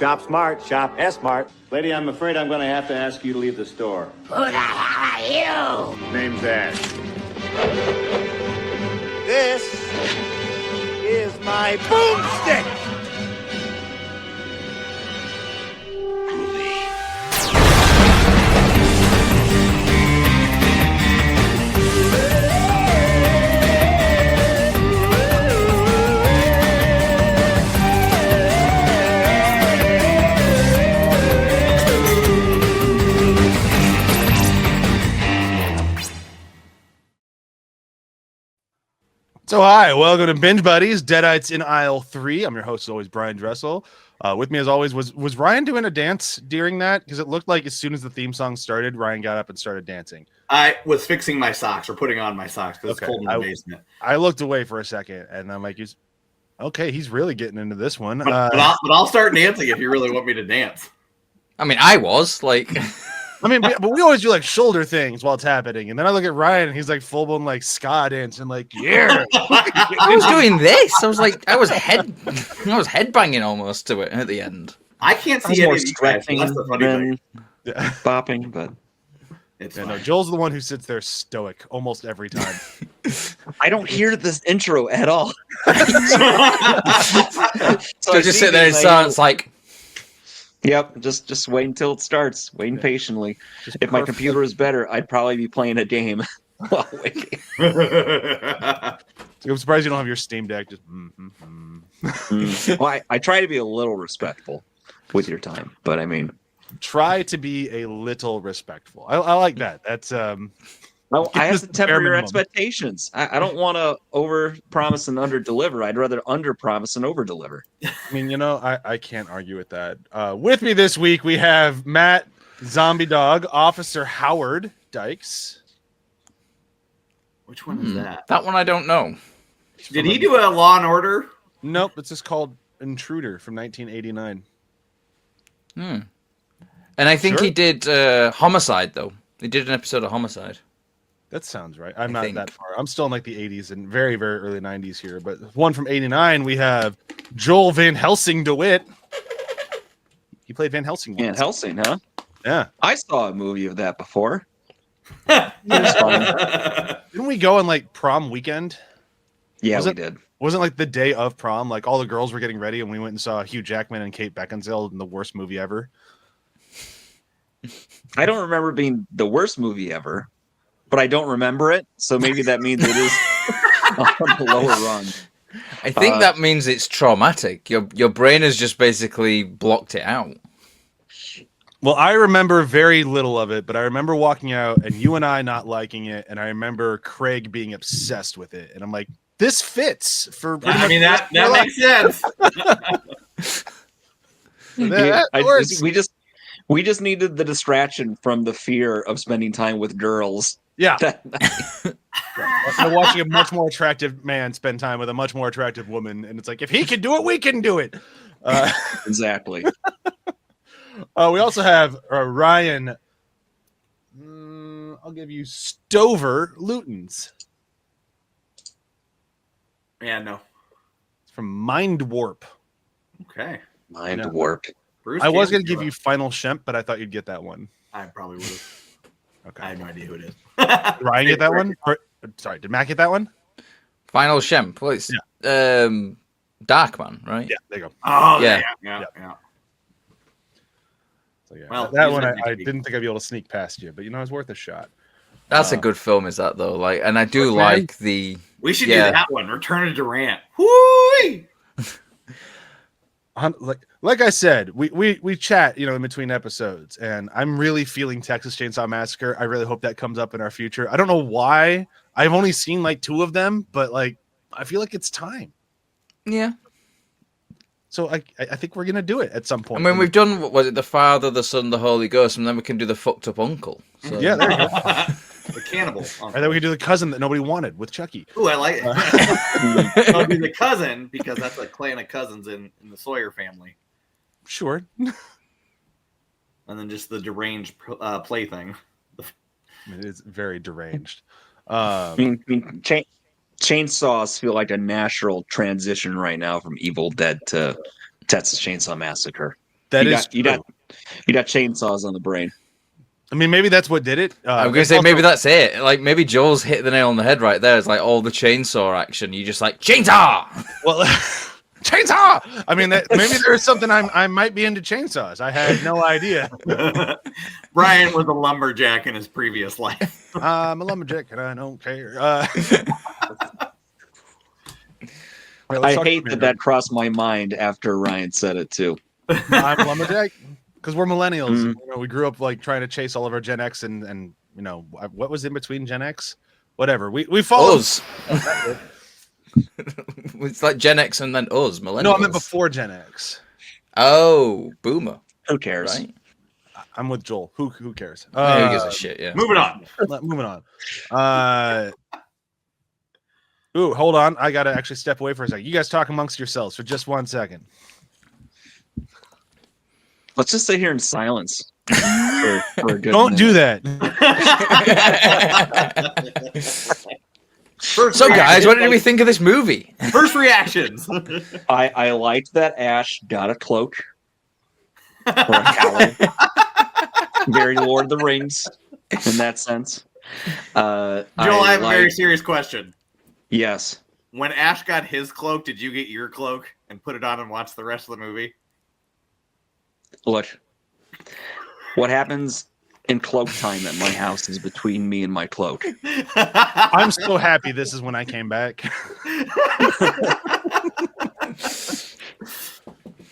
Shop smart, shop S-smart. Lady, I'm afraid I'm going to have to ask you to leave the store. Who the hell are you? Name's Ash. This is my boomstick. So hi, welcome to Binge Buddies, Deadites in Aisle 3. I'm your host, as always, Brian Dressel. With me, as always, was Ryan doing a dance during that? Because it looked like as soon as the theme song started, Ryan got up and started dancing. I was fixing my socks or putting on my socks because it's cold in the basement. I looked away for a second, and I'm like, he's really getting into this one. But I'll start dancing if you really want me to dance. I mean, I was like... but we always do like shoulder things while it's happening, and then I look at Ryan, and he's like full blown like ska dance and like yeah. I was doing this. I was headbanging almost to it at the end. I can't see any stretching than bopping, but it's no. Joel's the one who sits there stoic almost every time. I don't hear this intro at all. So I just sit there in silence, like. Yep, just wait until it starts. Waiting patiently. If my computer is better, I'd probably be playing a game while waiting. I'm surprised you don't have your Steam Deck. Just Well, I try to be a little respectful with your time, but I mean, try to be a little respectful. I like that. That's I have to temper your expectations. I don't want to over promise and under deliver. I'd rather under promise and over deliver. I mean, I can't argue with that. With me this week, we have Matt Zombie Dog, Officer Howard Dykes. Which one is that? That one I don't know. Did he do a Law and Order? Nope, it's just called Intruder from 1989. And I think he did Homicide, though. He did an episode of Homicide. That sounds right. I'm not that far. I'm still in like the 80s and very, very early 90s here. But one from 89, we have Joel Van Helsing DeWitt. He played Van Helsing once. Van Helsing, huh? Yeah. I saw a movie of that before. It was fun. Didn't we go on like prom weekend? Yeah, we did. Wasn't like the day of prom, like all the girls were getting ready and we went and saw Hugh Jackman and Kate Beckinsale in the worst movie ever. I don't remember being the worst movie ever. But I don't remember it, so maybe that means it is on the lower run. I think that means it's traumatic. Your brain has just basically blocked it out. Well, I remember very little of it, but I remember walking out and you and I not liking it, and I remember Craig being obsessed with it, and I'm like, this fits for. I mean, that makes sense. We just needed the distraction from the fear of spending time with girls. Yeah. Watching a much more attractive man spend time with a much more attractive woman. And it's like, if he can do it, we can do it. Exactly. We also have Ryan. I'll give you Stover Lutens. Yeah, no. It's from Mind Warp. Okay. Mind Warp. Bruce I was going to give you Final Shemp, but I thought you'd get that one. I probably would have. Okay. I have no idea who it is. Did Ryan get that one? Sorry, did Matt get that one? Final Shemp. Well, it's Darkman, right? Yeah, there you go. Oh, yeah. So, yeah. Well, that one I didn't think I'd be able to sneak past you, but it was worth a shot. That's a good film, is that though? Like, and I do like the. We should do that one. Return of Durant. Whoo! Like I said, we chat, in between episodes, and I'm really feeling Texas Chainsaw Massacre. I really hope that comes up in our future. I don't know why. I've only seen like 2 of them, but like I feel like it's time. Yeah. So I think we're gonna do it at some point. I mean, we've done the Father, the Son, the Holy Ghost, and then we can do the fucked up uncle. So. Yeah, there you go. The cannibal. And then we can do the cousin that nobody wanted with Chucky. Ooh, I like it. I'll be the cousin because that's a clan of cousins in the Sawyer family. Sure. And then just the deranged plaything. It is very deranged. Chainsaws feel like a natural transition right now from Evil Dead to Texas Chainsaw Massacre. That you is got, you true. got you got chainsaws on the brain. I mean, maybe that's what did it. I'm gonna say maybe that's it. Like maybe Joel's hit the nail on the head right there. It's like all the chainsaw action. You just like chainsaw. Well, chainsaw. I mean, maybe there's something I might be into chainsaws. I had no idea. Brian was a lumberjack in his previous life. I'm a lumberjack and I don't care. Right, I hate that crossed my mind after Ryan said it too. I'm a lumberjack because we're millennials. You know, we grew up like trying to chase all of our Gen X and you know what was in between Gen X, whatever. We follow Us. It's like Gen X and then us, millennials. No, I meant before Gen X. Oh, boomer. Who cares? Right? I'm with Joel. Who cares? Who gives a shit? Yeah. Moving on. Moving on. Ooh, hold on. I gotta actually step away for a second. You guys talk amongst yourselves for just 1 second. Let's just sit here in silence. For a good Don't do minute. that. So, guys, what did we think of this movie? First reactions. I liked that Ash got a cloak or a cowl. Very Lord of the Rings in that sense. Joel, I have a very serious question. Yes. When Ash got his cloak, did you get your cloak and put it on and watch the rest of the movie? Look, what happens in cloak time at my house is between me and my cloak. I'm so happy this is when I came back.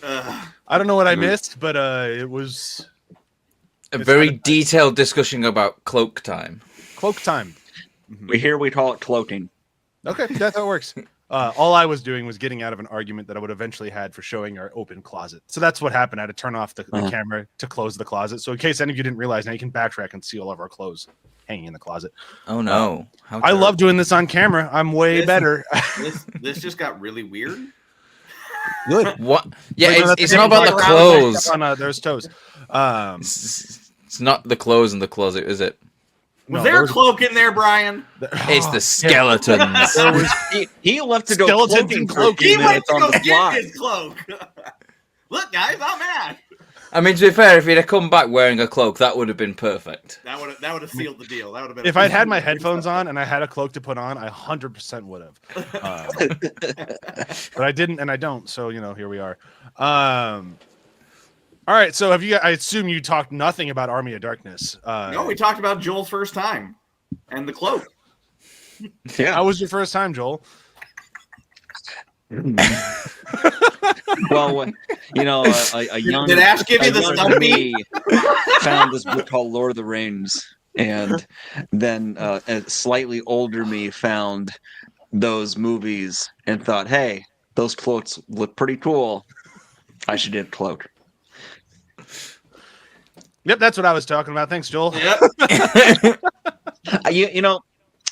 I don't know what I missed, but it was a very detailed discussion about cloak time. Cloak time. We call it cloaking. Okay, that's how it works. All I was doing was getting out of an argument that I would eventually had for showing our open closet. So that's what happened. I had to turn off the camera to close the closet. So in case any of you didn't realize, now you can backtrack and see all of our clothes hanging in the closet. Oh no! How I love doing this on camera. I'm way better. This just got really weird. Good. What? Yeah, Like, it's not about the clothes. There's toes. It's not the clothes in the closet, is it? Was there a cloak in there, Brian? It's the skeletons. There was He left to go Skeleton cloaking for a cloak. few He went minutes to on go the get fly. his cloak. Look, guys, I'm Ash. I mean, to be fair, if he'd have come back wearing a cloak, that would have been perfect. That would have sealed the deal. That would have been. if I'd had my headphones on and I had a cloak to put on, I 100% would have. But I didn't, and I don't. So here we are. All right. So I assume you talked nothing about Army of Darkness. No, we talked about Joel's first time and the cloak. Yeah. How was your first time, Joel? Well, a young Did Ash give you a the young stumpy? me found this book called Lord of the Rings, and then a slightly older me found those movies and thought, hey, those cloaks look pretty cool. I should get a cloak. Yep, that's what I was talking about. Thanks, Joel. Yep.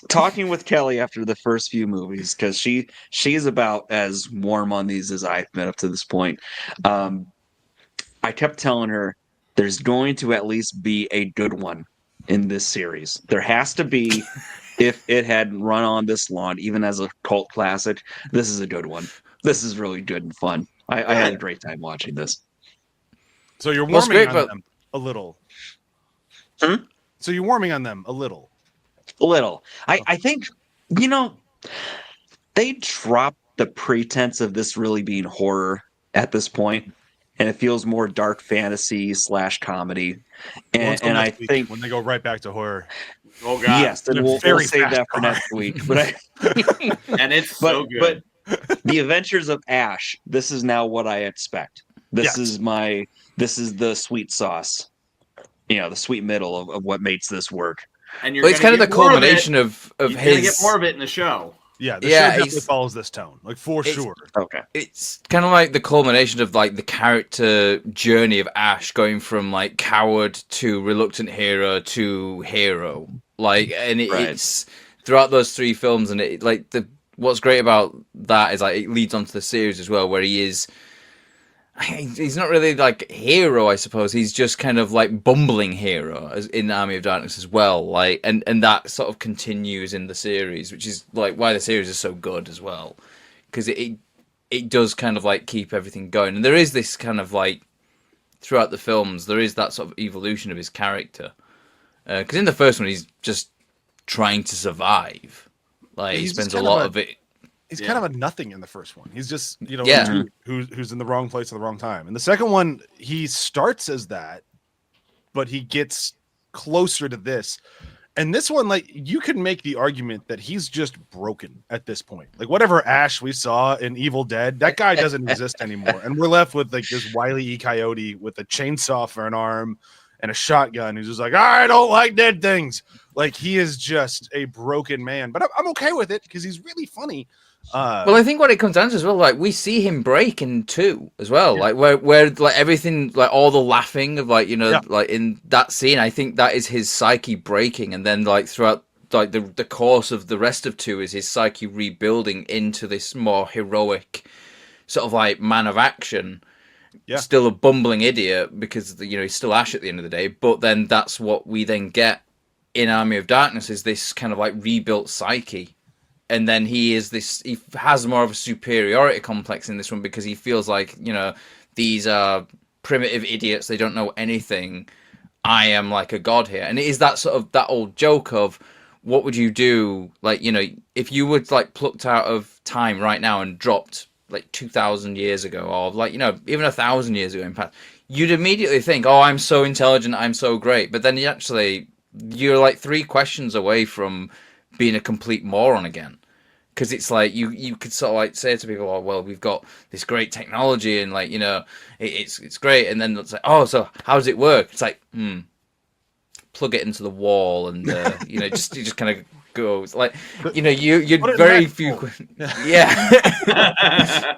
Talking with Kelly after the first few movies, because she's about as warm on these as I've been up to this point. I kept telling her there's going to at least be a good one in this series. There has to be. If it had run on this long, even as a cult classic, this is a good one. This is really good and fun. I had a great time watching this. So you're What's warming great on about- them a little. Hmm? So you're warming on them a little. A little. I think, they dropped the pretense of this really being horror at this point, and it feels more dark fantasy / comedy. And I think when they go right back to horror. Oh God. yes, then In a we'll very save fast that for car. next week. But And it's so good. But the Adventures of Ash. This is now what I expect. This is the sweet sauce. The sweet middle of what makes this work. And you're Well, it's kind of the culmination of You're gonna his. get more of it in the show. Yeah, the Yeah, show definitely he's- follows this tone, like for it's- sure. Okay. It's kind of like the culmination of like the character journey of Ash going from like coward to reluctant hero to hero. Like, and Right. it's throughout those three films, and it like what's great about that is like it leads on to the series as well, where he's not really like hero, I suppose. He's just kind of like bumbling hero as in Army of Darkness as well. Like, and that sort of continues in the series, which is like why the series is so good as well, because it does kind of like keep everything going. And there is this kind of like throughout the films, there is that sort of evolution of his character. Because in the first one, he's just trying to survive. Like, he spends a lot of it. He's kind of a nothing in the first one. He's just, you know, Yeah. who's in the wrong place at the wrong time. In the second one, he starts as that, but he gets closer to this. And this one, like, you can make the argument that he's just broken at this point. Like, whatever Ash we saw in Evil Dead, that guy doesn't exist anymore. And we're left with, like, this Wile E. Coyote with a chainsaw for an arm and a shotgun who's just like, I don't like dead things. Like, he is just a broken man. But I'm okay with it because he's really funny. Well, I think what it comes down to as well, like, we see him break in 2 as well, like where like everything, like all the laughing of, like, you know, like in that scene, I think that is his psyche breaking, and then like throughout like the course of the rest of 2 is his psyche rebuilding into this more heroic sort of like man of action. Yeah. Still a bumbling idiot because, you know, he's still Ash at the end of the day, but then that's what we then get in Army of Darkness, is this kind of like rebuilt psyche. And then he has more of a superiority complex in this one because he feels like, you know, these are primitive idiots. They don't know anything. I am like a god here. And it is that sort of, that old joke of what would you do? Like, you know, if you were like plucked out of time right now and dropped like 2,000 years ago, or like, you know, even 1,000 years ago in past, you'd immediately think, oh, I'm so intelligent. I'm so great. But then you're like 3 questions away from being a complete moron again, because it's like you could sort of like say to people, oh, well, we've got this great technology and, like, you know, it's great, and then it's like, oh, so how does it work? It's like, plug it into the wall, and you know, you just kind of go. It's like, you know, you're very few. Yeah.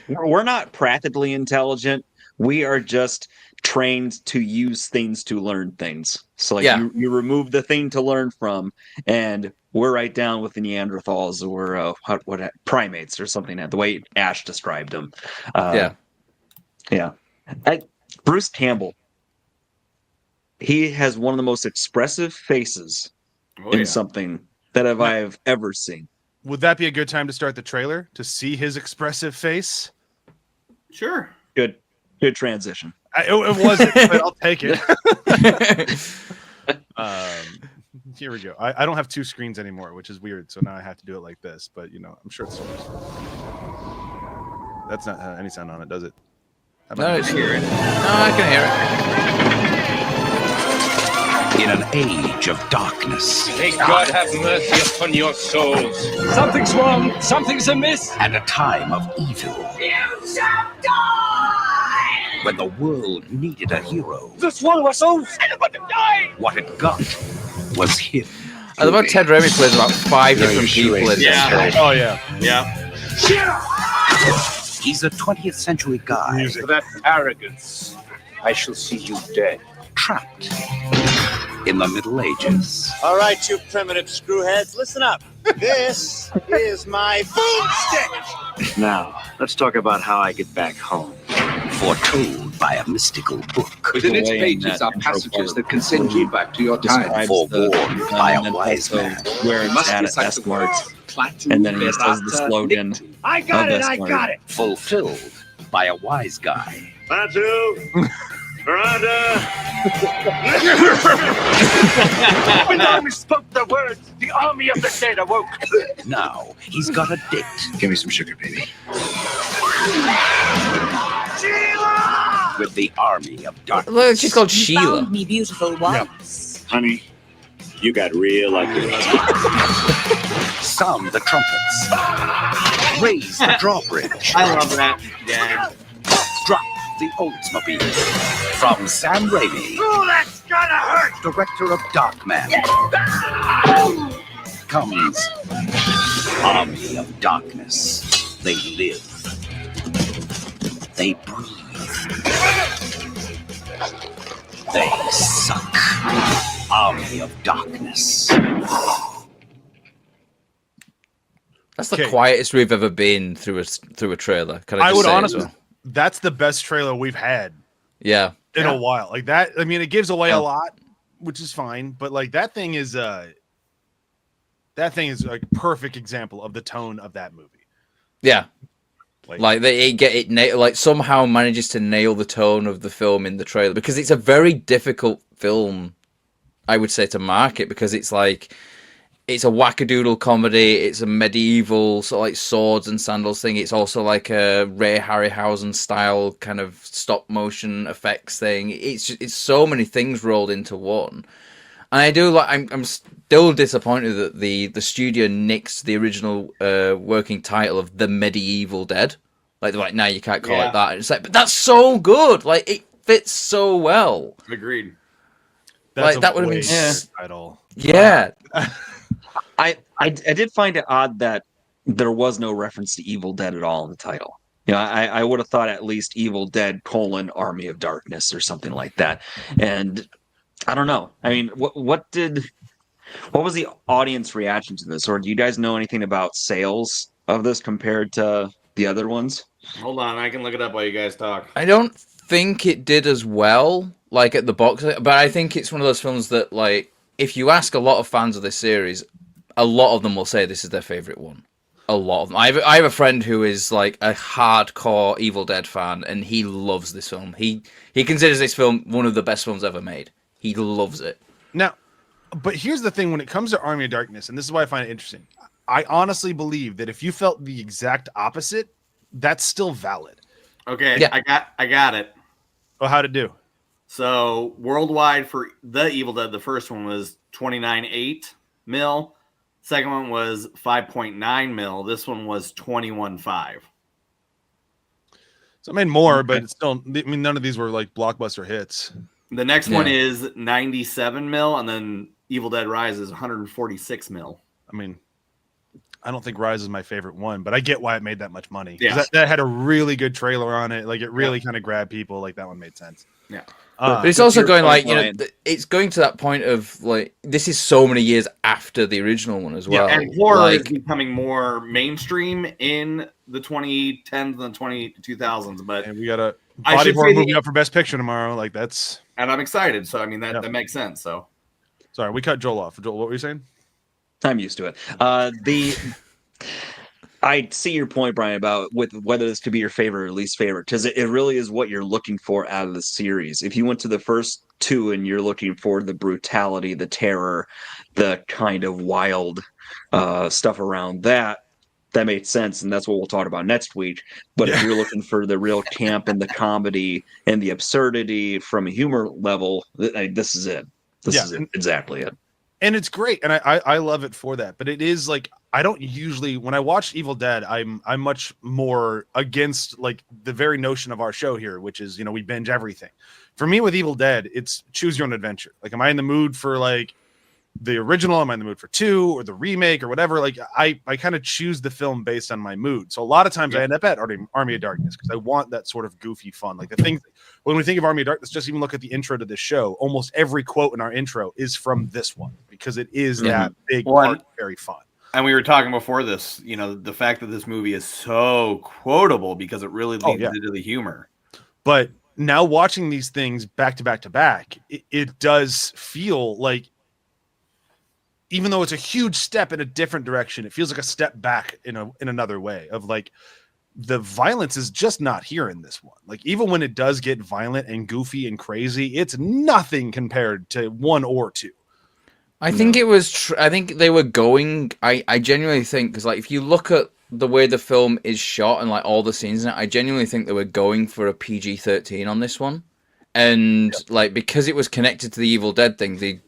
We're not practically intelligent. We are just trained to use things to learn things. So like you remove the thing to learn from, and we're right down with the Neanderthals or what primates or something, the way Ash described them. Bruce Campbell, he has one of the most expressive faces in something that I've ever seen. Would that be a good time to start the trailer to see his expressive face? Sure. Good transition. It wasn't, but I'll take it. Here we go. I don't have 2 screens anymore, which is weird. So now I have to do it like this. But, you know, I'm sure it's so much. That's not any sound on it, does it? No, I can hear it. No, I can hear it. In an age of darkness. May God have mercy upon your souls. Something's wrong. Something's amiss. And a time of evil. You shall die! When the world needed a hero. The swallow us souls. Everybody die! What it got was him. I love how Ted Raimi plays about 5 different people in this film. Oh, yeah. Yeah. He's a 20th century guy. For that arrogance, I shall see you dead. Trapped in the Middle Ages. All right, you primitive screwheads, listen up. This is my boomstick. Now, let's talk about how I get back home. Foretold by a mystical book. Within its pages are passages that can send you back to your time. Forewarned by a wise man. Where it's at Esmarts. And then he says the slogan. I got it, I got it. Fulfilled by a wise guy. Batu, Miranda. When army spoke the words, the army of the dead awoke. Now he's got a date. Give me some sugar, baby. Sheila! With the army of darkness. Look, she's called Sheila. Found me beautiful once. Honey, you got real lucky. Sound the trumpets. Raise the drawbridge. I love that. Yeah. Drop the Oldsmobile. From Sam Raimi, Oh, that's gonna hurt! director of Darkman, comes Army of Darkness. They live. They breathe. They suck. Army of Darkness. That's the quietest we've ever been through a trailer. Can I would honestly, that's the best trailer we've had. Yeah, in a while. Like that. I mean, it gives away a lot, which is fine. But like that thing is a perfect example of the tone of that movie. Yeah, Like like somehow manages to nail the tone of the film in the trailer, because it's a very difficult film, I would say, to market, because it's like it's a wackadoodle comedy, it's a medieval sort of like swords and sandals thing. It's also like a Ray Harryhausen style kind of stop motion effects thing. It's so many things rolled into one. And I do like. I'm still disappointed that the studio nixed the original working title of The Medieval Dead. Like they're like, no, you can't call it that. And it's like, but that's so good. Like it fits so well. Agreed. That's like that would have been title. Yeah. I did find it odd that there was no reference to Evil Dead at all in the title. I would have thought at least Evil Dead : Army of Darkness or something like that. And I don't know. I mean, what was the audience reaction to this? Or do you guys know anything about sales of this compared to the other ones? Hold on, I can look it up while you guys talk. I don't think it did as well, like at the box, but I think it's one of those films that, like, if you ask a lot of fans of this series, a lot of them will say this is their favorite one. A lot of them. I have a friend who is like a hardcore Evil Dead fan, and he loves this film. He considers this film one of the best films ever made. He loves it. Now, but here's the thing: when it comes to Army of Darkness, and this is why I find it interesting, I honestly believe that if you felt the exact opposite, that's still valid. Okay, yeah. I got it. Oh, how'd it do? So worldwide for the Evil Dead, the first one was 29.8 mil. Second one was 5.9 mil. This one was 21.5. So I made more, but it's still. I mean, none of these were like blockbuster hits. The next one is 97 mil, and then Evil Dead Rise is 146 mil. I mean, I don't think Rise is my favorite one, but I get why it made that much money. Yeah. That had a really good trailer on it. Like it really kind of grabbed people. Like that one made sense. Yeah. But it's also going like, you know, it's going to that point of like, this is so many years after the original one as well. Yeah, and horror is becoming more mainstream in the 2010s and the 2000s. But and we got a body horror movie up for Best Picture tomorrow. Like that's, and I'm excited. So I mean that makes sense. So sorry, we cut Joel off. Joel, what were you saying? I'm used to it. I see your point, Brian, about with whether this could be your favorite or least favorite, because it really is what you're looking for out of the series. If you went to the first two and you're looking for the brutality, the terror, the kind of wild stuff around that made sense, and that's what we'll talk about next week. But if you're looking for the real camp and the comedy and the absurdity from a humor level, this is it. This is exactly it. And it's great, and I love it for that. But it is like, I don't usually, when I watch Evil Dead, I'm much more against like the very notion of our show here, which is, you know, we binge everything. For me with Evil Dead, it's choose your own adventure. Like, am I in the mood for like the original? Am I in the mood for 2 or the remake or whatever? Like I kind of choose the film based on my mood. So a lot of times I end up at Army of Darkness because I want that sort of goofy fun. Like the things, when we think of Army of Darkness, just even look at the intro to this show. Almost every quote in our intro is from this one because it is that big part, very fun. And we were talking before this, you know, the fact that this movie is so quotable because it really leans into the humor. But now watching these things back to back to back, it does feel like, even though it's a huge step in a different direction, it feels like a step back in another way of like, the violence is just not here in this one. Like even when it does get violent and goofy and crazy, it's nothing compared to 1 or 2. I think it was. I think they were going. I genuinely think, because like if you look at the way the film is shot and like all the scenes in it, I genuinely think they were going for a PG-13 on this one, and like because it was connected to the Evil Dead thing, the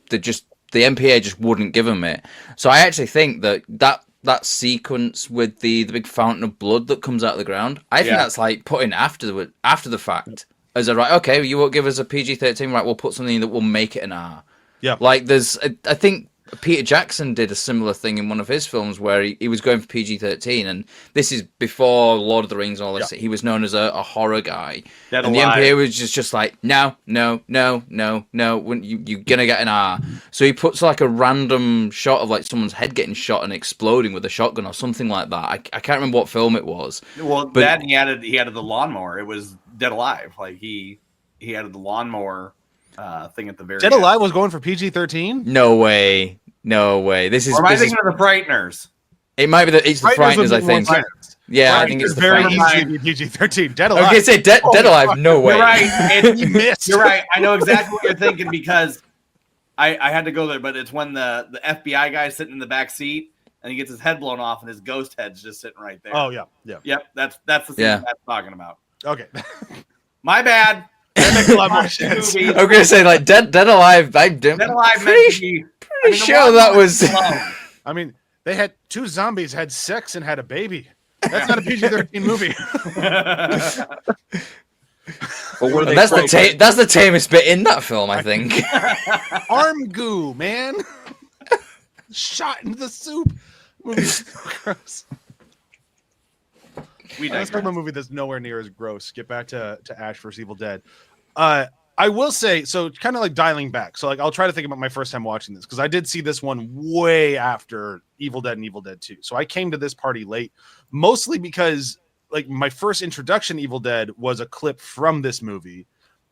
MPA just wouldn't give them it. So I actually think that sequence with the big fountain of blood that comes out of the ground, I think that's like putting after the fact as a right. Okay, you won't give us a PG-13, right? We'll put something that will make it an R. Yeah, like I think Peter Jackson did a similar thing in one of his films where he was going for PG-13, and this is before Lord of the Rings and all this. He was known as a horror guy, and the MPA was just like, no, you're gonna get an R. So he puts like a random shot of like someone's head getting shot and exploding with a shotgun or something like that. I can't remember what film it was. Well, but that and he added the lawnmower. It was Dead Alive. Like he added the lawnmower thing at the very Dead end. Alive was going for PG-13? No way. This is. Or am I thinking of the Frighteners? It might be it's the Frighteners, I think. Yeah, I think it's the very faintest. easily PG-13. Dead I Alive. was gonna say Dead Alive. No way. You're right. You missed. You're right. I know exactly what you're thinking because I had to go there, but it's when the FBI guy's sitting in the back seat and he gets his head blown off and his ghost head's just sitting right there. Oh, yeah. Yep, that's the scene I'm talking about. Okay. My bad. That makes a lot more sense. I was gonna say like Dead Alive. Dead Alive pretty sure that was. I mean, they had two zombies had sex and had a baby. That's not a PG-13 movie. That's the tamest bit in that film, I think. Arm goo, man. Shot into the soup. Movie's so gross. Let's talk about a movie that's nowhere near as gross. Get back to Ash vs. Evil Dead. I will say, so kind of like dialing back. So like I'll try to think about my first time watching this because I did see this one way after Evil Dead and Evil Dead 2. So I came to this party late, mostly because like my first introduction to Evil Dead was a clip from this movie.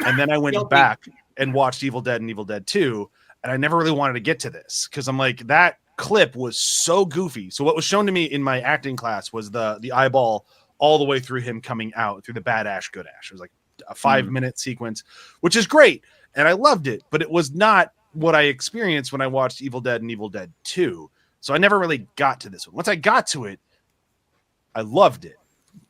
And then I went back and watched Evil Dead and Evil Dead 2. And I never really wanted to get to this because I'm like, that clip was so goofy. So what was shown to me in my acting class was the eyeball all the way through him coming out through the bad Ash, good Ash. It was like a 5-minute sequence, which is great. And I loved it, but it was not what I experienced when I watched Evil Dead and Evil Dead 2. So I never really got to this one. Once I got to it, I loved it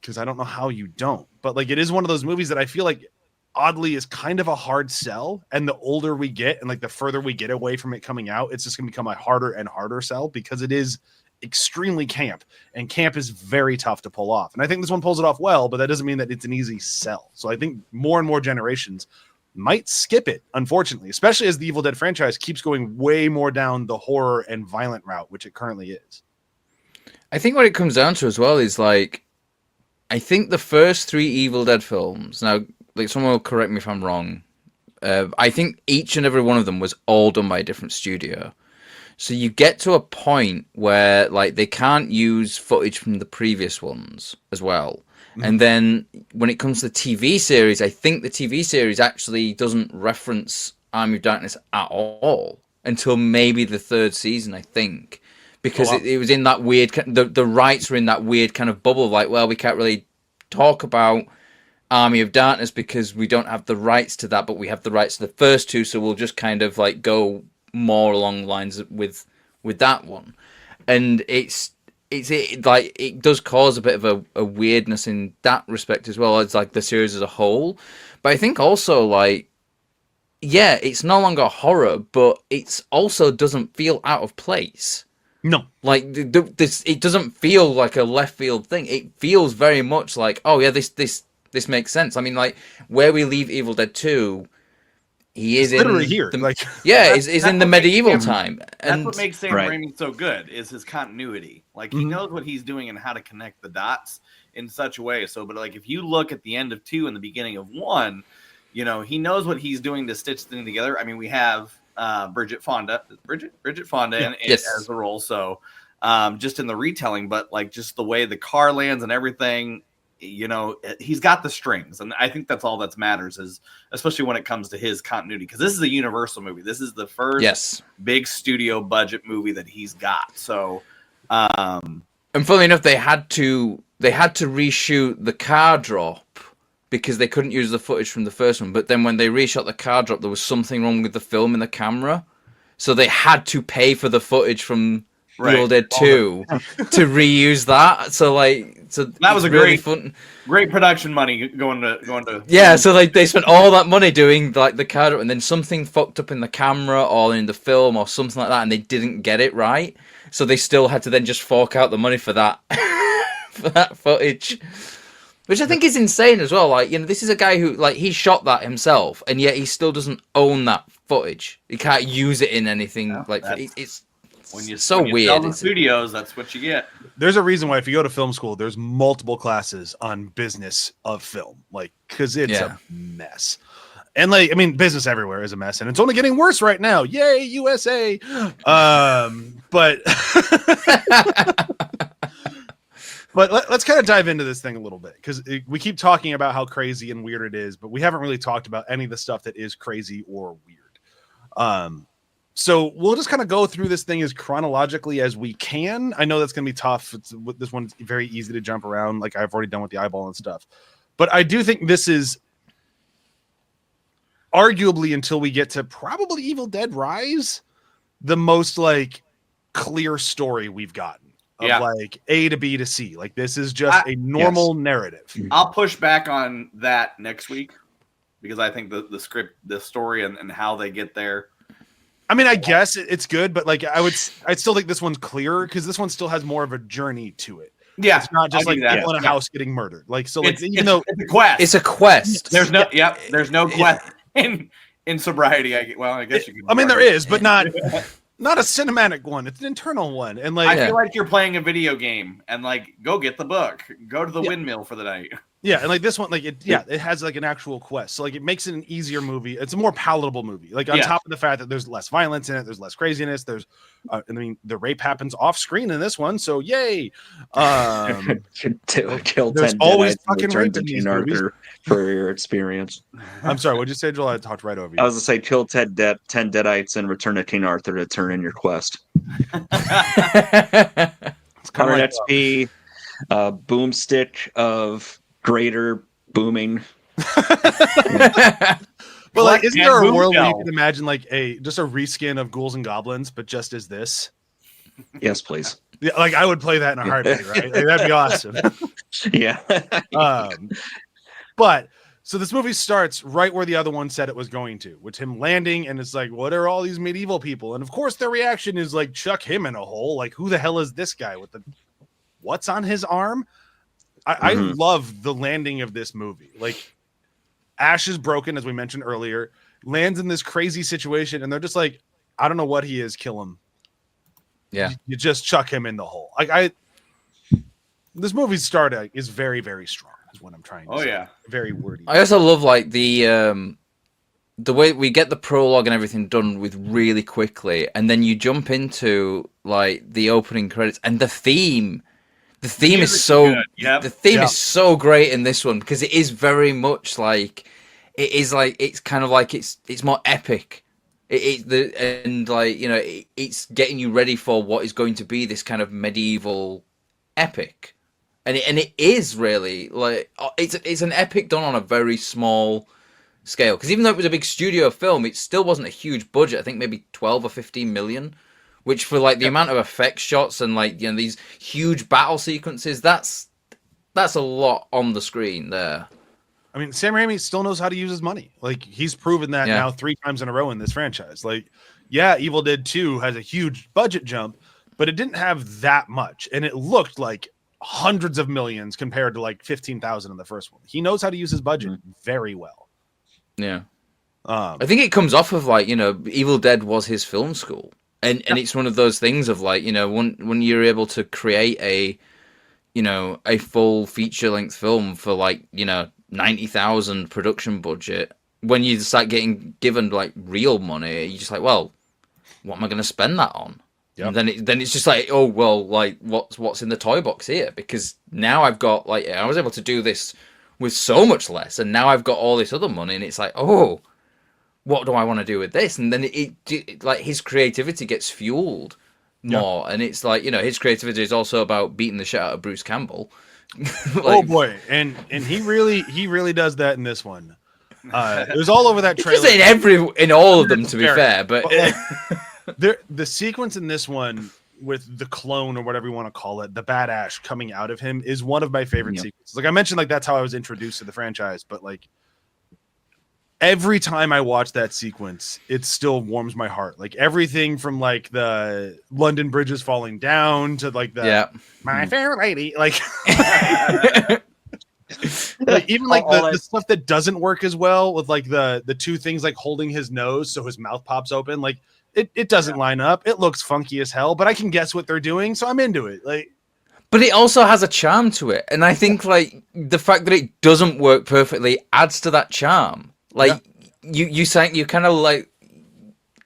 because I don't know how you don't, but like, it is one of those movies that I feel like oddly is kind of a hard sell. And the older we get and like the further we get away from it coming out, it's just going to become a harder and harder sell because it is extremely camp, and camp is very tough to pull off. And I think this one pulls it off well, but that doesn't mean that it's an easy sell. So I think more and more generations might skip it, unfortunately, especially as the Evil Dead franchise keeps going way more down the horror and violent route, which it currently is. I think what it comes down to as well is like, I think the first 3 Evil Dead films, now like someone will correct me if I'm wrong, I think each and every one of them was all done by a different studio. So you get to a point where like they can't use footage from the previous ones as well. Mm-hmm. And then when it comes to the TV series, I think the TV series actually doesn't reference Army of Darkness at all until maybe the 3rd season, I think. Because it was in that weird, the rights were in that weird kind of bubble of like, well, we can't really talk about Army of Darkness because we don't have the rights to that, but we have the rights to the first 2, so we'll just kind of like go more along the lines with that one. And it does cause a bit of a weirdness in that respect as well as like the series as a whole. But I think also like, yeah, it's no longer horror, but it's also doesn't feel out of place. No, like it doesn't feel like a left field thing. It feels very much like, oh yeah, this makes sense. I mean, like where we leave Evil Dead 2, he is literally here. Is in the medieval time. And that's what makes Sam Raimi so good is his continuity. Like he knows what he's doing and how to connect the dots in such a way. So, but like if you look at the end of 2 and the beginning of 1, you know he knows what he's doing to stitch things together. I mean, we have Bridget Fonda as the role. So, just in the retelling, but like just the way the car lands and everything. You know, he's got the strings, and I think that's all that matters, is especially when it comes to his continuity, because this is a Universal movie. This is the first big studio budget movie that he's got. So, and funnily enough, they had to reshoot the car drop because they couldn't use the footage from the first one. But then when they reshot the car drop, there was something wrong with the film and the camera, so they had to pay for the footage from Evil Dead 2 to reuse that. So that was a really great production money going to yeah. So like they spent all that money doing like the card, and then something fucked up in the camera or in the film or something like that, and they didn't get it right. So they still had to then just fork out the money for that for that footage, which I think is insane as well. Like, you know, this is a guy who like he shot that himself, and yet he still doesn't own that footage. He can't use it in anything. No, like it's. When you weird. Sell the studios, that's what you get. There's a reason why if you go to film school, there's multiple classes on business of film, like because it's a mess. And like, I mean, business everywhere is a mess, and it's only getting worse right now. Yay, USA! But let's kind of dive into this thing a little bit because we keep talking about how crazy and weird it is, but we haven't really talked about any of the stuff that is crazy or weird. So we'll just kind of go through this thing as chronologically as we can. I know that's going to be tough. This one's very easy to jump around, like I've already done with the eyeball and stuff. But I do think this is arguably, until we get to probably Evil Dead Rise, the most like clear story we've gotten of like A to B to C. Like this is just a normal narrative. I'll push back on that next week because I think the script, the story, and how they get there. I mean, I guess it's good, but like I'd still think this one's clearer because this one still has more of a journey to it. Yeah, it's not just like people in a house getting murdered. Like so, like even though it's a quest, it's a quest. There's no quest in sobriety. I guess you could. I mean, there is, but not a cinematic one. It's an internal one, and like I feel like you're playing a video game, and like go get the book, go to the windmill for the night. Yeah, and like this one, like it has like an actual quest, so like it makes it an easier movie. It's a more palatable movie. Like on top of the fact that there's less violence in it, there's less craziness. There's, I mean, the rape happens off screen in this one, so yay! Kill there's 10 always Deadites fucking and return rape to in these Teen movies. Arthur for your experience. I'm sorry, what'd you say, Joel? I talked right over you. I was gonna say kill 10 Deadites and return to King Arthur to turn in your quest. It's 100 XP, boomstick of greater booming. But like, isn't there a boom world where you bell. can imagine like just a reskin of Ghouls and Goblins, but just as this? Yes, please. Yeah, like I would play that in a heartbeat, right? Like, that'd be awesome. Yeah. But so this movie starts right where the other one said it was going to, with him landing, and it's like, what are all these medieval people? And of course, their reaction is like, chuck him in a hole. Like, who the hell is this guy with the what's on his arm? I love the landing of this movie. Like, Ash is broken, as we mentioned earlier, lands in this crazy situation, and they're just like, I don't know what he is, kill him. Yeah, you just chuck him in the hole. Like this movie's start is very, very strong. Is what I'm trying to say. Yeah, very wordy. I also love like the way we get the prologue and everything done with really quickly, and then you jump into like the opening credits and the theme. The theme is so the theme is so great in this one because it is very much like it's kind of like it's more epic. It's getting you ready for what is going to be this kind of medieval epic, and it is really like it's an epic done on a very small scale because even though it was a big studio film, it still wasn't a huge budget. I think maybe 12 or 15 million. Which for like the amount of effect shots and like these huge battle sequences, that's a lot on the screen there. I mean, Sam Raimi still knows how to use his money. Like he's proven that now 3 times in a row in this franchise. Like, yeah, Evil Dead 2 has a huge budget jump, but it didn't have that much, and it looked like hundreds of millions compared to like 15,000 in the first one. He knows how to use his budget very well. Yeah, I think it comes off of like Evil Dead was his film school. And it's one of those things of like, when you're able to create a full feature length film for like, 90,000 production budget, when you start getting given like real money, you're just like, well, what am I going to spend that on? Yep. And then it's just like, oh, well, like what's in the toy box here? Because now I've got like, I was able to do this with so much less. And now I've got all this other money and it's like, oh, what do I want to do with this? And then it like his creativity gets fueled more, and it's like his creativity is also about beating the shit out of Bruce Campbell. Oh boy, and he really does that in this one. It was all over that trailer. Just in all of them, to be fair, but like, the sequence in this one with the clone or whatever you want to call it, the bad Ash coming out of him is one of my favorite sequences. Like I mentioned, like that's how I was introduced to the franchise, but like. Every time I watch that sequence, it still warms my heart. Like everything from like the London bridges falling down to like the my fair lady, like, like even like the stuff that doesn't work as well with like the two things like holding his nose so his mouth pops open. Like it doesn't line up. It looks funky as hell, but I can guess what they're doing, so I'm into it. Like, but it also has a charm to it, and I think like the fact that it doesn't work perfectly adds to that charm. Like you kind of like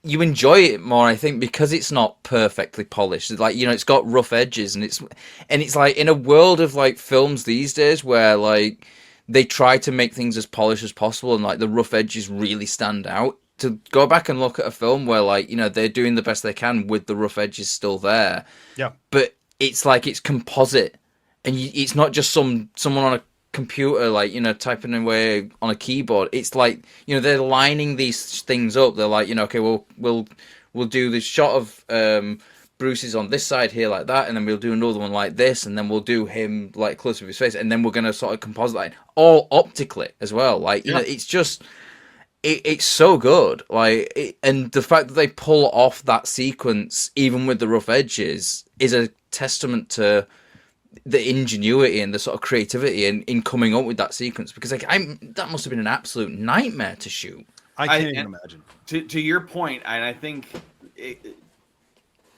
you enjoy it more, I think, because it's not perfectly polished. Like it's got rough edges, and it's like in a world of like films these days where like they try to make things as polished as possible, and like the rough edges really stand out. to go back and look at a film where, like, you know, they're doing the best they can with the rough edges still there. Yeah. But it's like it's composite, and it's not just someone on a computer, like, you know, typing away on a keyboard. It's like, you know, they're lining these things up. They're like, you know, okay, we'll do this shot of Bruce is on this side here like that, and then we'll do another one like this, and then we'll do him like close to his face, and then we're gonna sort of composite that all optically as well. Like, you know, it's just it's so good. Like, and the fact that they pull off that sequence even with the rough edges is a testament to the ingenuity and the sort of creativity in coming up with that sequence, because like that must have been an absolute nightmare to shoot. I can't even imagine. To your point, and I think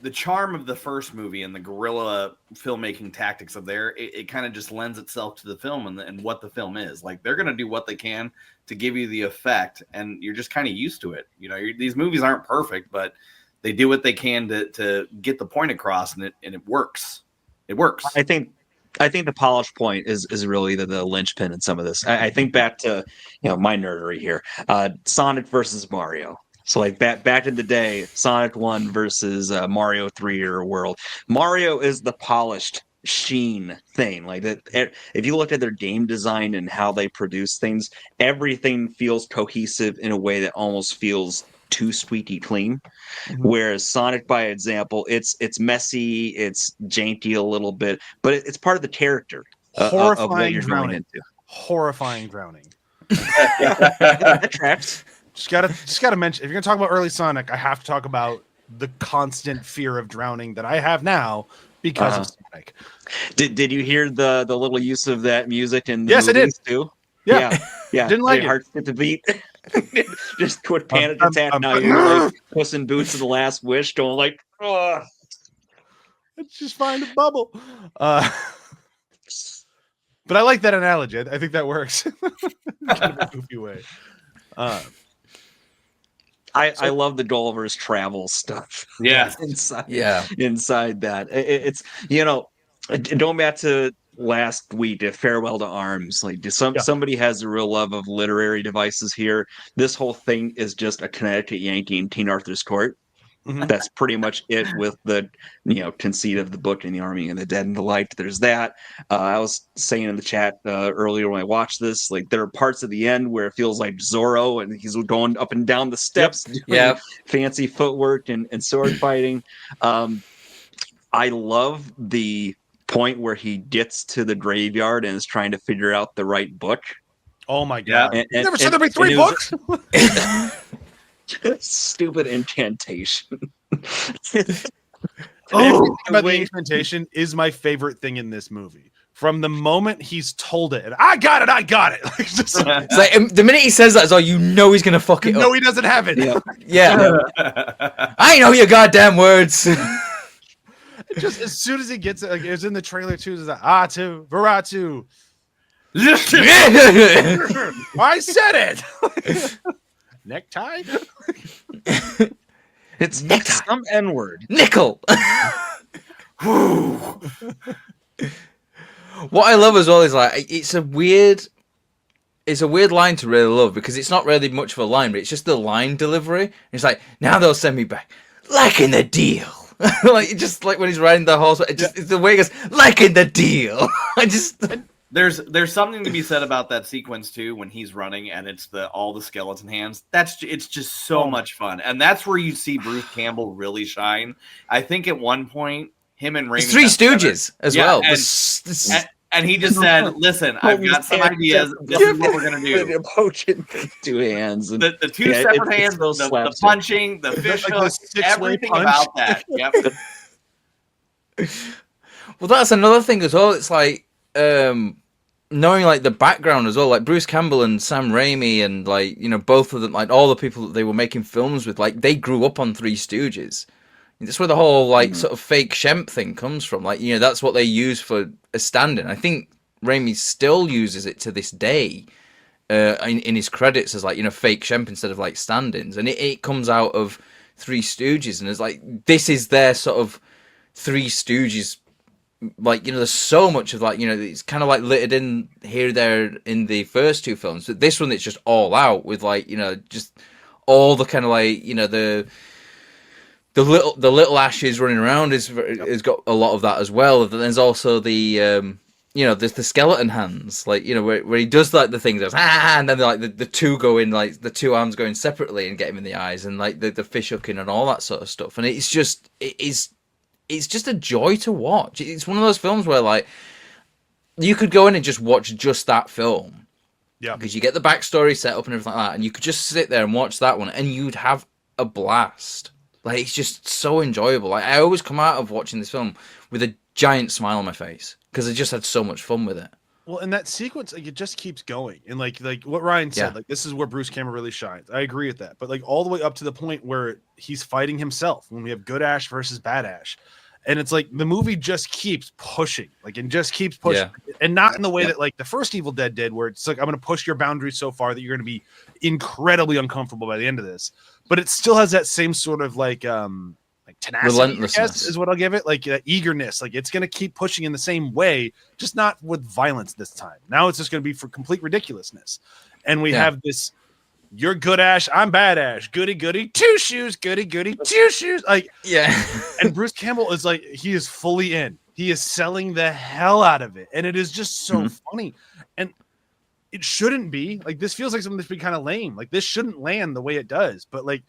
the charm of the first movie and the guerrilla filmmaking tactics of there, it kind of just lends itself to the film and what the film is. Like, they're going to do what they can to give you the effect, and you're just kind of used to it. You know, these movies aren't perfect, but they do what they can to get the point across, and it works. It works. I think the polish point is really the linchpin in some of this. I think back to, you know, my nerdery here, Sonic versus Mario. So like back in the day, Sonic 1 versus Mario 3 or World. Mario is the polished sheen thing. Like that, if you looked at their game design and how they produce things, everything feels cohesive in a way that almost feels too squeaky clean. Mm-hmm. Whereas Sonic, by example, it's messy, it's janky a little bit, but it's part of the character of what you're going into. Horrifying drowning. That tracks. Just gotta mention, if you're gonna talk about early Sonic, I have to talk about the constant fear of drowning that I have now because of Sonic. Did you hear the little use of that music in the movies I did too? Yeah. Didn't like it. Heart skip the beat. Just quit panic attack. Now you're like Puss in Boots of the Last Wish, going like, oh. Let's just find a bubble. But I like that analogy. I think that works. Kind of a goofy way. I love the Gulliver's travel stuff. Yeah. Inside that. It's, you know, going back to last week, Farewell to Arms, like somebody has a real love of literary devices here. This whole thing is just a Connecticut Yankee in King Arthur's Court. Mm-hmm. That's pretty much it with the, you know, conceit of the book and the Army and the Dead and the Light. There's that. I was saying in the chat earlier when I watched this, like there are parts of the end where it feels like Zorro and he's going up and down the steps, doing fancy footwork and sword fighting. I love the point where he gets to the graveyard and is trying to figure out the right book. Oh my god! And, you never said there'd be 3 books. Stupid incantation. Everything about the incantation is my favorite thing in this movie. From the moment he's told it, and I got it. Like, it's like the minute he says that, is all you know he's gonna fuck it up. No, he doesn't have it. Yeah. I know your goddamn words. Just as soon as he gets it, like it was in the trailer too. It's like Atu, Veratu. I said it. Necktie. It's necktie. Some N-word. Nickel. What I love as well is like it's a weird line to really love, because it's not really much of a line, but it's just the line delivery. It's like, now they'll send me back, like in the deal. Like just like when he's riding the horse, it's the way he goes, like in the deal. There's something to be said about that sequence too, when he's running and it's all the skeleton hands. It's just so much fun, and that's where you see Bruce Campbell really shine. I think at one point, him and Raymond, Three Stooges as well, and he just said, "Listen, I've got some ideas. This is what we're gonna do." Poaching 2 hands, and the 2 separate hands, the punching, the fish hook, everything about that. Yep. Well, that's another thing as well. It's like knowing like the background as well, like Bruce Campbell and Sam Raimi, and like, you know, both of them, like all the people that they were making films with, like they grew up on Three Stooges. That's where the whole like sort of fake Shemp thing comes from. Like, you know, that's what they use for a stand-in. I think Raimi still uses it to this day in his credits as like, you know, fake Shemp instead of like stand-ins, and it comes out of Three Stooges, and it's like this is their sort of Three Stooges. Like, you know, there's so much of like, you know, it's kind of like littered in here there in the first 2 films, but this one it's just all out with like, you know, just all the kind of like, you know, the little Ashes running around is got a lot of that as well. There's also the you know, there's the skeleton hands, like, you know, where he does like the things, and then like the two go in, like the two arms going separately and get him in the eyes, and like the fish hooking and all that sort of stuff. And it's just a joy to watch. It's one of those films where like you could go in and just watch just that film, because you get the backstory set up and everything like that, and you could just sit there and watch that one, and you'd have a blast. Like, it's just so enjoyable. Like, I always come out of watching this film with a giant smile on my face because I just had so much fun with it. Well, and that sequence, like, it just keeps going. And like what Ryan said, like, this is where Bruce Campbell really shines. I agree with that. But like all the way up to the point where he's fighting himself when we have good Ash versus bad Ash. And it's like the movie just keeps pushing, like, and just keeps pushing, and not in the way that like the first Evil Dead did, where it's like, I'm going to push your boundaries so far that you're going to be incredibly uncomfortable by the end of this. But it still has that same sort of like tenacity, relentlessness, I guess, is what I'll give it, like eagerness. Like, it's going to keep pushing in the same way, just not with violence this time. Now it's just going to be for complete ridiculousness. And we have this. You're good Ash, I'm bad Ash. Goody goody, two shoes. Goody goody, two shoes. Like, and Bruce Campbell is like, he is fully in. He is selling the hell out of it, and it is just so funny. And it shouldn't be like, this feels like something that's been kind of lame. Like, this shouldn't land the way it does. But like,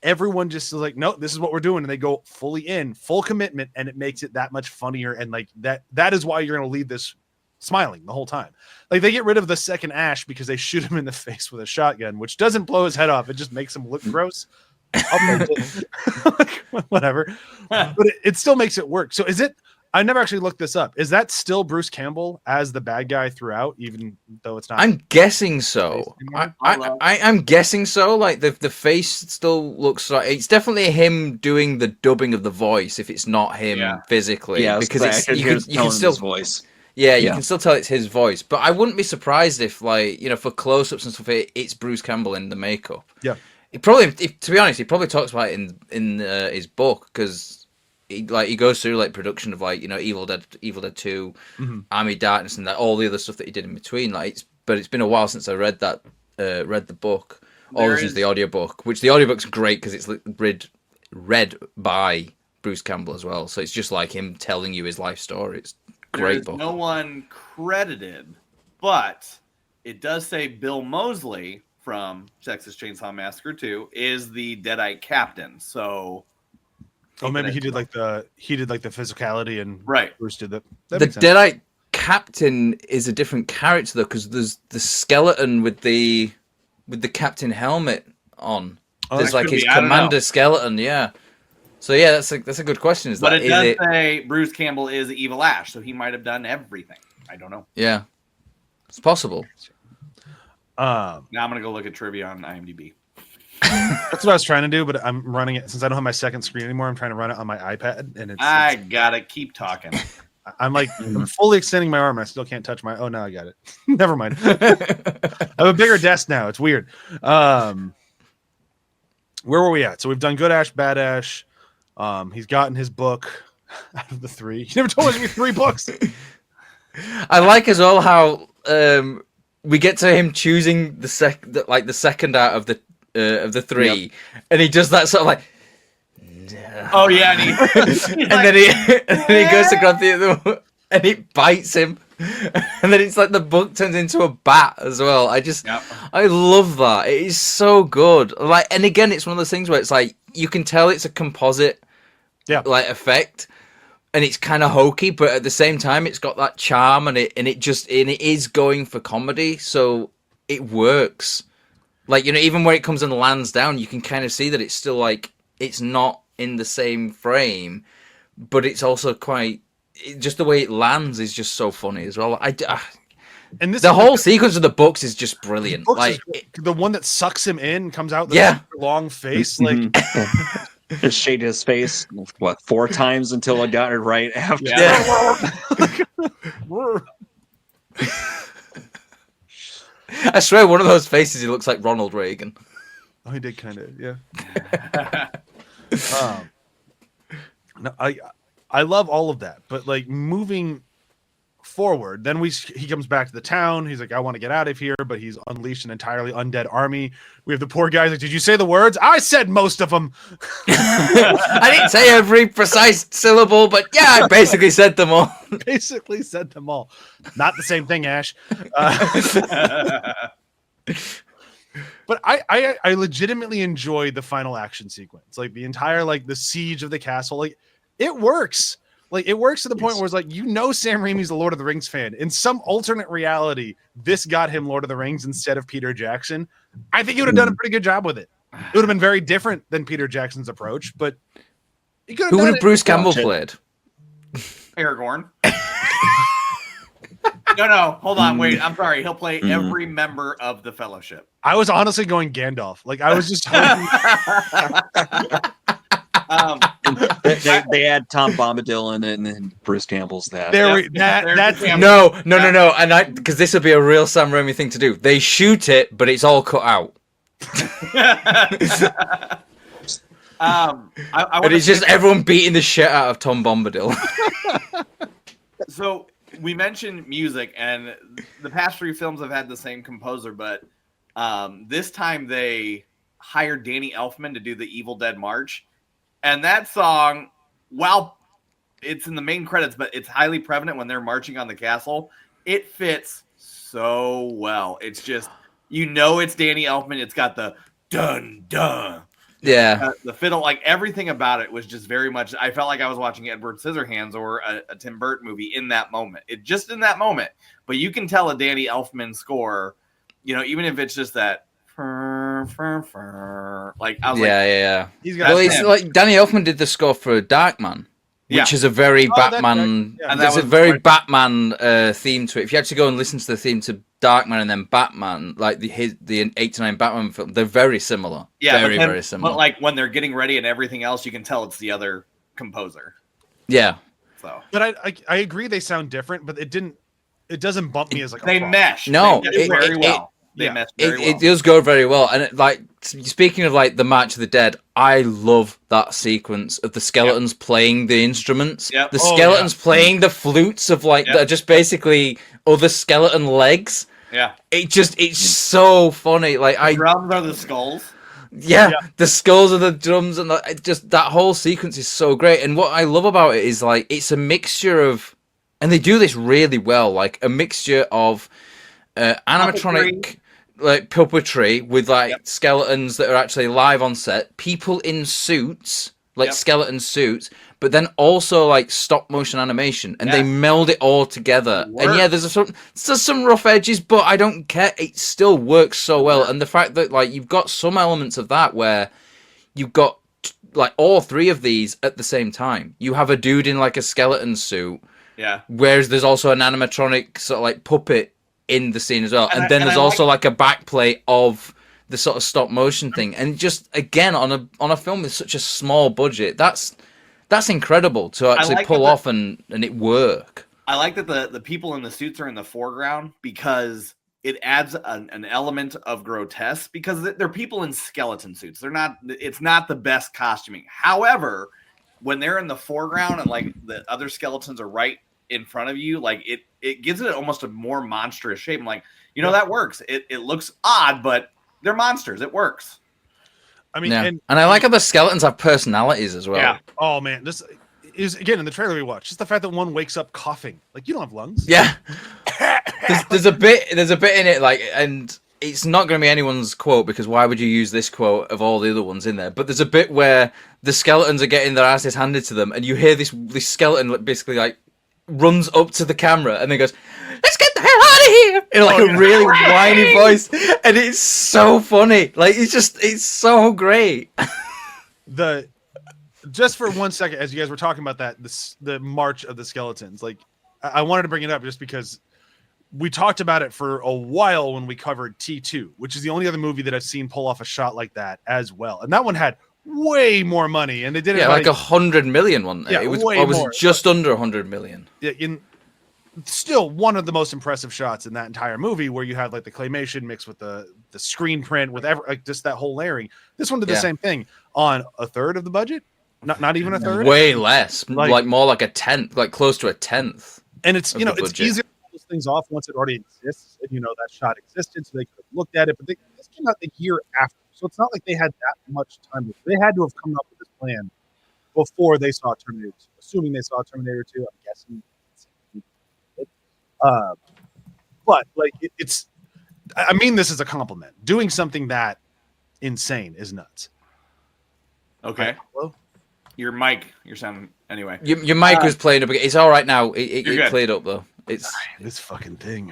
everyone just is like, no, this is what we're doing, and they go fully in, full commitment, and it makes it that much funnier. And like that is why you're going to leave this smiling the whole time. Like, they get rid of the second Ash because they shoot him in the face with a shotgun, which doesn't blow his head off. It just makes him look gross. Like, whatever. But it still makes it work. So is it, I never actually looked this up. Is that still Bruce Campbell as the bad guy throughout, even though it's not? I'm guessing so. I'm guessing so. Like, the face still looks like it's definitely him doing the dubbing of the voice if it's not him physically. Yeah, because you can still his voice. Yeah, you can still tell it's his voice, but I wouldn't be surprised if, like, you know, for close-ups and stuff, it's Bruce Campbell in the makeup. Yeah, he probably, to be honest, he probably talks about it in his book, because he goes through like production of, like, you know, Evil Dead 2, Army Darkness, and that, all the other stuff that he did in between. Like, but it's been a while since I read that, read the book, or this is the audiobook, which the audiobook's great because it's read by Bruce Campbell as well. So it's just like him telling you his life story. It's great book. No one credited, but it does say Bill Moseley from Texas Chainsaw Massacre 2 is the Deadite captain. So, maybe he did like the physicality, and Bruce did that. The Deadite captain is a different character though, because there's the skeleton with the captain helmet on. There's like his commander skeleton, So yeah, that's a good question. But it does say Bruce Campbell is Evil Ash, so he might have done everything. I don't know. Yeah, it's possible. Now I'm gonna go look at trivia on IMDb. That's what I was trying to do, but I'm running it since I don't have my second screen anymore. I'm trying to run it on my iPad, and I got it. Keep talking. I'm like, I'm fully extending my arm, and I still can't touch my. Oh, now I got it. Never mind. I have a bigger desk now. It's weird. Where were we at? So we've done good Ash, bad Ash. He's gotten his book out of the 3. He never told us we 3 books. I like as well how we get to him choosing the second out of the 3, and he does that sort of like. Oh yeah, and then he goes to grab the other one, and it bites him, and then it's like the book turns into a bat as well. I love that. It is so good. Like, and again, it's one of those things where it's like you can tell it's a composite, like effect, and it's kind of hokey, but at the same time, it's got that charm, and it is going for comedy, so it works. Like, you know, even where it comes and lands down, you can kind of see that it's still like it's not in the same frame, but it's also quite. Just the way it lands is just so funny as well. And the whole sequence of the books is just brilliant. Like the one that sucks him in comes out with a super long face, like. Just shade his face 4 times until I got it right after. I swear, one of those faces, he looks like Ronald Reagan. Oh, he did kind of, yeah. No, I love all of that, but like moving forward. Then he comes back to the town. He's like, I want to get out of here, but he's unleashed an entirely undead army. We have the poor guys like, did you say the words? I said most of them. I didn't say every precise syllable, but yeah, I basically said them all. Basically said them all. Not the same thing, Ash. But I legitimately enjoyed the final action sequence. Like the entire, like the siege of the castle. Like it works. Like it works to the point where it's like, Sam Raimi's a Lord of the Rings fan. In some alternate reality, this got him Lord of the Rings instead of Peter Jackson. I think he would have done a pretty good job with it. It would have been very different than Peter Jackson's approach, but who would have Bruce Campbell played? Aragorn. No, hold on, wait. I'm sorry. He'll play every member of the Fellowship. I was honestly going Gandalf. Like I was just they had Tom Bombadil in it, and then Bruce Campbell's that. No, and because this would be a real Sam Raimi thing to do. They shoot it, but it's all cut out. But it's just everyone beating the shit out of Tom Bombadil. So we mentioned music, and the past 3 films have had the same composer, but this time they hired Danny Elfman to do the Evil Dead March. And that song, while it's in the main credits, but it's highly prevalent when they're marching on the castle, it fits so well. It's just, it's Danny Elfman. It's got the dun dun. Yeah. The fiddle, like everything about it was just very much, I felt like I was watching Edward Scissorhands or a Tim Burton movie in that moment. Just in that moment. But you can tell a Danny Elfman score, even if it's just that. Like I was yeah. It's like Danny Elfman did the score for Darkman, which is a very Batman. There's a very Batman theme to it. If you actually go and listen to the theme to Darkman and then Batman, like the 89 Batman film, they're very similar. Yeah, very similar. But like when they're getting ready and everything else, you can tell it's the other composer. Yeah. So, but I agree they sound different, but it doesn't bump me as like they mesh. No, they mesh very well. It does go very well, and speaking of like the March of the Dead, I love that sequence of the skeletons playing the instruments. Yep. The skeletons playing the flutes of that are just basically other skeleton legs. Yeah, it's so funny. Like the drums are the skulls. Yeah, the skulls are the drums, and just that whole sequence is so great. And what I love about it is like it's a mixture of, and they do this really well, like a mixture of animatronic. Like puppetry with skeletons that are actually live on set, people in suits, skeleton suits, but then also like stop motion animation, and they meld it all together. And there's some rough edges, but I don't care. It still works so well. And the fact that like you've got some elements of that where you've got like all 3 of these at the same time. You have a dude in like a skeleton suit, whereas there's also an animatronic sort of like puppet in the scene as well, and then there's also like a backplay of the sort of stop motion thing, and just again on a film with such a small budget, that's incredible to actually pull off and it work. I like that the people in the suits are in the foreground because it adds an element of grotesque because they're people in skeleton suits. It's not the best costuming. However, when they're in the foreground and like the other skeletons are right in front of you, like it gives it almost a more monstrous shape. I'm like, that works. It looks odd, but they're monsters. It works. I mean, and I like how the skeletons have personalities as well. Yeah. Oh man, this is again in the trailer we watched. Just the fact that one wakes up coughing, like you don't have lungs. Yeah. there's a bit in it, like, and it's not going to be anyone's quote because why would you use this quote of all the other ones in there? But there's a bit where the skeletons are getting their asses handed to them, and you hear this skeleton basically like runs up to the camera and then goes, "Let's get the hell out of here!" in like a really whiny voice, and it's so funny. Like it's so great. Just for 1 second, as you guys were talking about that, the March of the Skeletons, like I wanted to bring it up just because we talked about it for a while when we covered T2, which is the only other movie that I've seen pull off a shot like that as well, and that one had way more money, and they did it like 100 million one. Yeah, it was more. Just under 100 million. Yeah, still one of the most impressive shots in that entire movie, where you had like the claymation mixed with the screen print with just that whole layering. This one did the same thing on a third of the budget, not even a third, way less, like more like a tenth, like close to a tenth. And it's, of you know, the it's budget. easier to pull those things off once it already exists. And, you know, that shot existed, so they could have looked at it. But this came out a year after. So it's not like they had that much time. They had to have come up with this plan before they saw Terminator 2. Assuming they saw Terminator 2, I'm guessing. But, like, it's... I mean this as a compliment. Doing something that insane is nuts. Okay. Hello? Your mic, your sound. Anyway, Your mic was playing up again. It's all right now. It cleared up though. It's this fucking thing.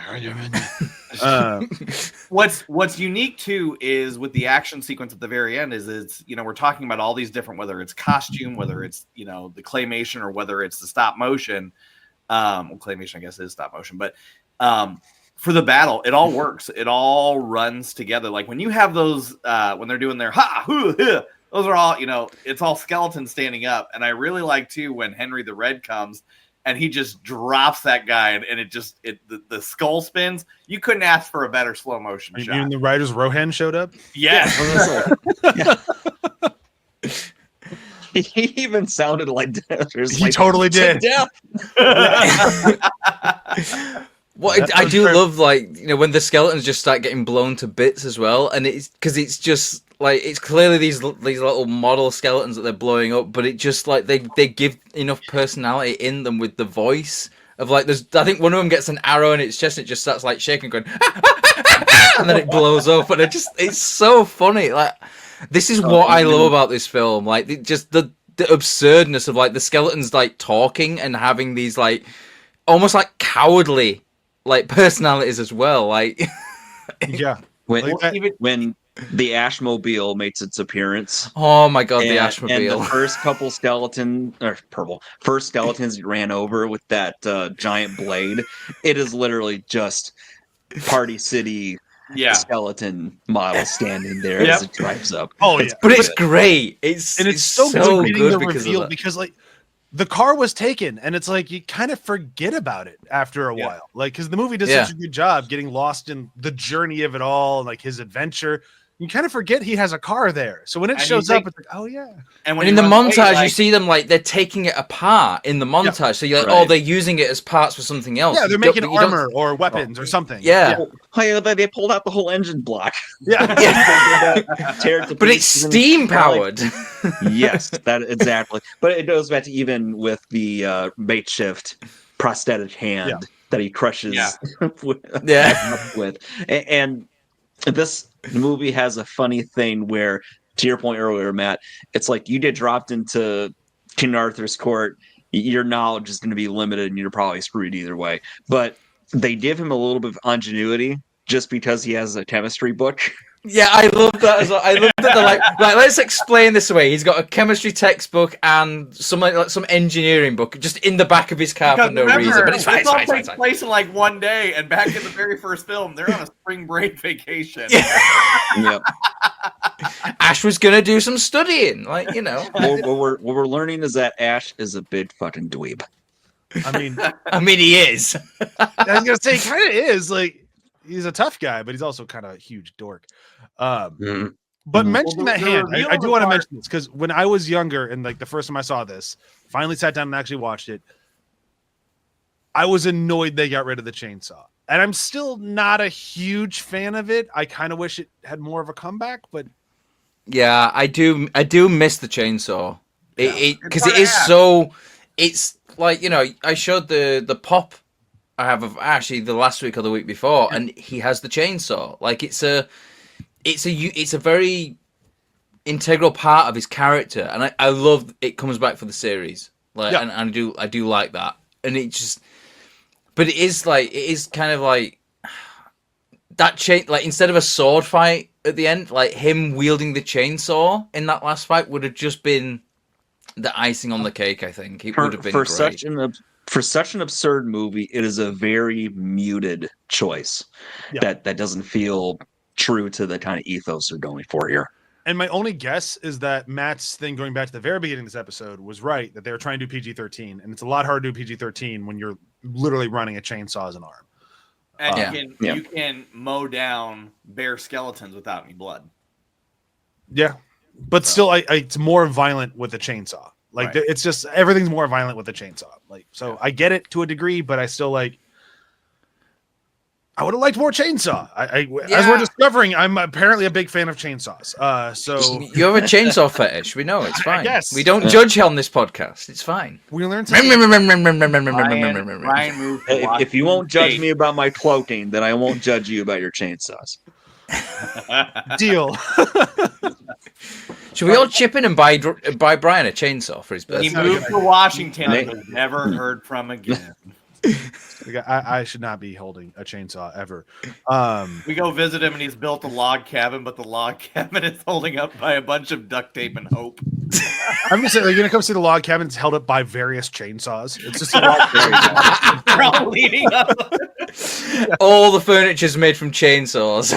What's unique too is with the action sequence at the very end is it's, you know, we're talking about all these different, whether it's costume, whether it's, you know, the claymation, or whether it's the stop motion. Well, claymation I guess is stop motion, but for the battle, it all works. It all runs together. Like when you have those when they're doing their ha hoo ha, those are all, you know, it's all skeletons standing up. And I really like too when Henry the Red comes and he just drops that guy and the skull spins. You couldn't ask for a better slow motion shot. Even the writers Rohan showed up? Yes. He even sounded like death. He totally did. What I do love, like, you know, when the skeletons just start getting blown to bits as well, and it's because it's just like it's clearly these little model skeletons that they're blowing up, but it just like they give enough personality in them with the voice of like I think one of them gets an arrow in its chest and it just starts like shaking, going and then it blows up, and it's so funny. Like this is what I love about this film, like the absurdness of like the skeletons like talking and having these like almost like cowardly like personalities as well, like yeah. When the Ashmobile makes its appearance. Oh my god, the Ashmobile! And the first couple skeletons that ran over with that giant blade. It is literally just Party City skeleton model standing there as it drives up. Oh yeah, but it's great. It's so good good the because reveal of that. because like the car was taken, and it's like you kind of forget about it after a while, like because the movie does such a good job getting lost in the journey of it all, like his adventure. You kind of forget he has a car there. So when it shows up, it's like, oh yeah. And in the montage, you see them like they're taking it apart in the montage. Yeah. So you're like, oh, they're using it as parts for something else. Yeah, they're making armor or weapons or something. Yeah. Oh, yeah, they pulled out the whole engine block. Yeah. But it's steam powered. Yes, that exactly. But it goes back to even with the makeshift prosthetic hand that he crushes with. And this movie has a funny thing where, to your point earlier, Matt, it's like you get dropped into King Arthur's court, your knowledge is going to be limited and you're probably screwed either way. But they give him a little bit of ingenuity just because he has a chemistry book. Yeah, I love that as well. I love that they're like, right, let's explain this away. He's got a chemistry textbook and some engineering book just in the back of his car for no reason. But it's fine. This all takes place in like one day, and back in the very first film, they're on a spring break vacation. Yep. Ash was gonna do some studying, like, you know. What we're learning is that Ash is a big fucking dweeb. I mean, he is. I was gonna say, he kind of is. Like, he's a tough guy, but he's also kind of a huge dork. But mention that hand. I do want to mention this because when I was younger and like the first time I saw this, finally sat down and actually watched it, I was annoyed they got rid of the chainsaw. And I'm still not a huge fan of it. I kind of wish it had more of a comeback, but yeah, I do miss the chainsaw. Because it is so. It's like, you know, I showed the pop I have of actually the last week or the week before, and he has the chainsaw. Like it's a very integral part of his character, and I love it comes back for the series. Like, and I do like that, and it just. But it is kind of like that chain. Like instead of a sword fight at the end, like him wielding the chainsaw in that last fight would have just been the icing on the cake. I think it would have been great. For such an absurd movie, it is a very muted choice that doesn't feel true to the kind of ethos they're going for here. And my only guess is that Matt's thing going back to the very beginning of this episode was right, that they were trying to do PG-13, and it's a lot harder to do PG-13 when you're literally running a chainsaw as an arm. And you can mow down bare skeletons without any blood. Yeah, but still, it's more violent with a chainsaw. Like Right. it's just everything's more violent with the chainsaw. Like so, I get it to a degree, but I still like. I would have liked more chainsaw. As we're discovering, I'm apparently a big fan of chainsaws. So You have a chainsaw fetish. We know it's fine. guess. We don't judge on this podcast. It's fine. we learned to. Ryan moved to If you won't judge State. me about my cloaking, then I won't judge you about your chainsaws. Deal. Should we all chip in and buy Brian a chainsaw for his He birthday? moved to Washington and was never heard from again. I should not be holding a chainsaw ever. We go visit him and he's built a log cabin, but the log cabin is holding up by a bunch of duct tape and hope. I'm gonna say, like, you're gonna come see the log cabin. It's held up by various chainsaws. It's just a log cabin. They're all leaning up. All the furniture's made from chainsaws.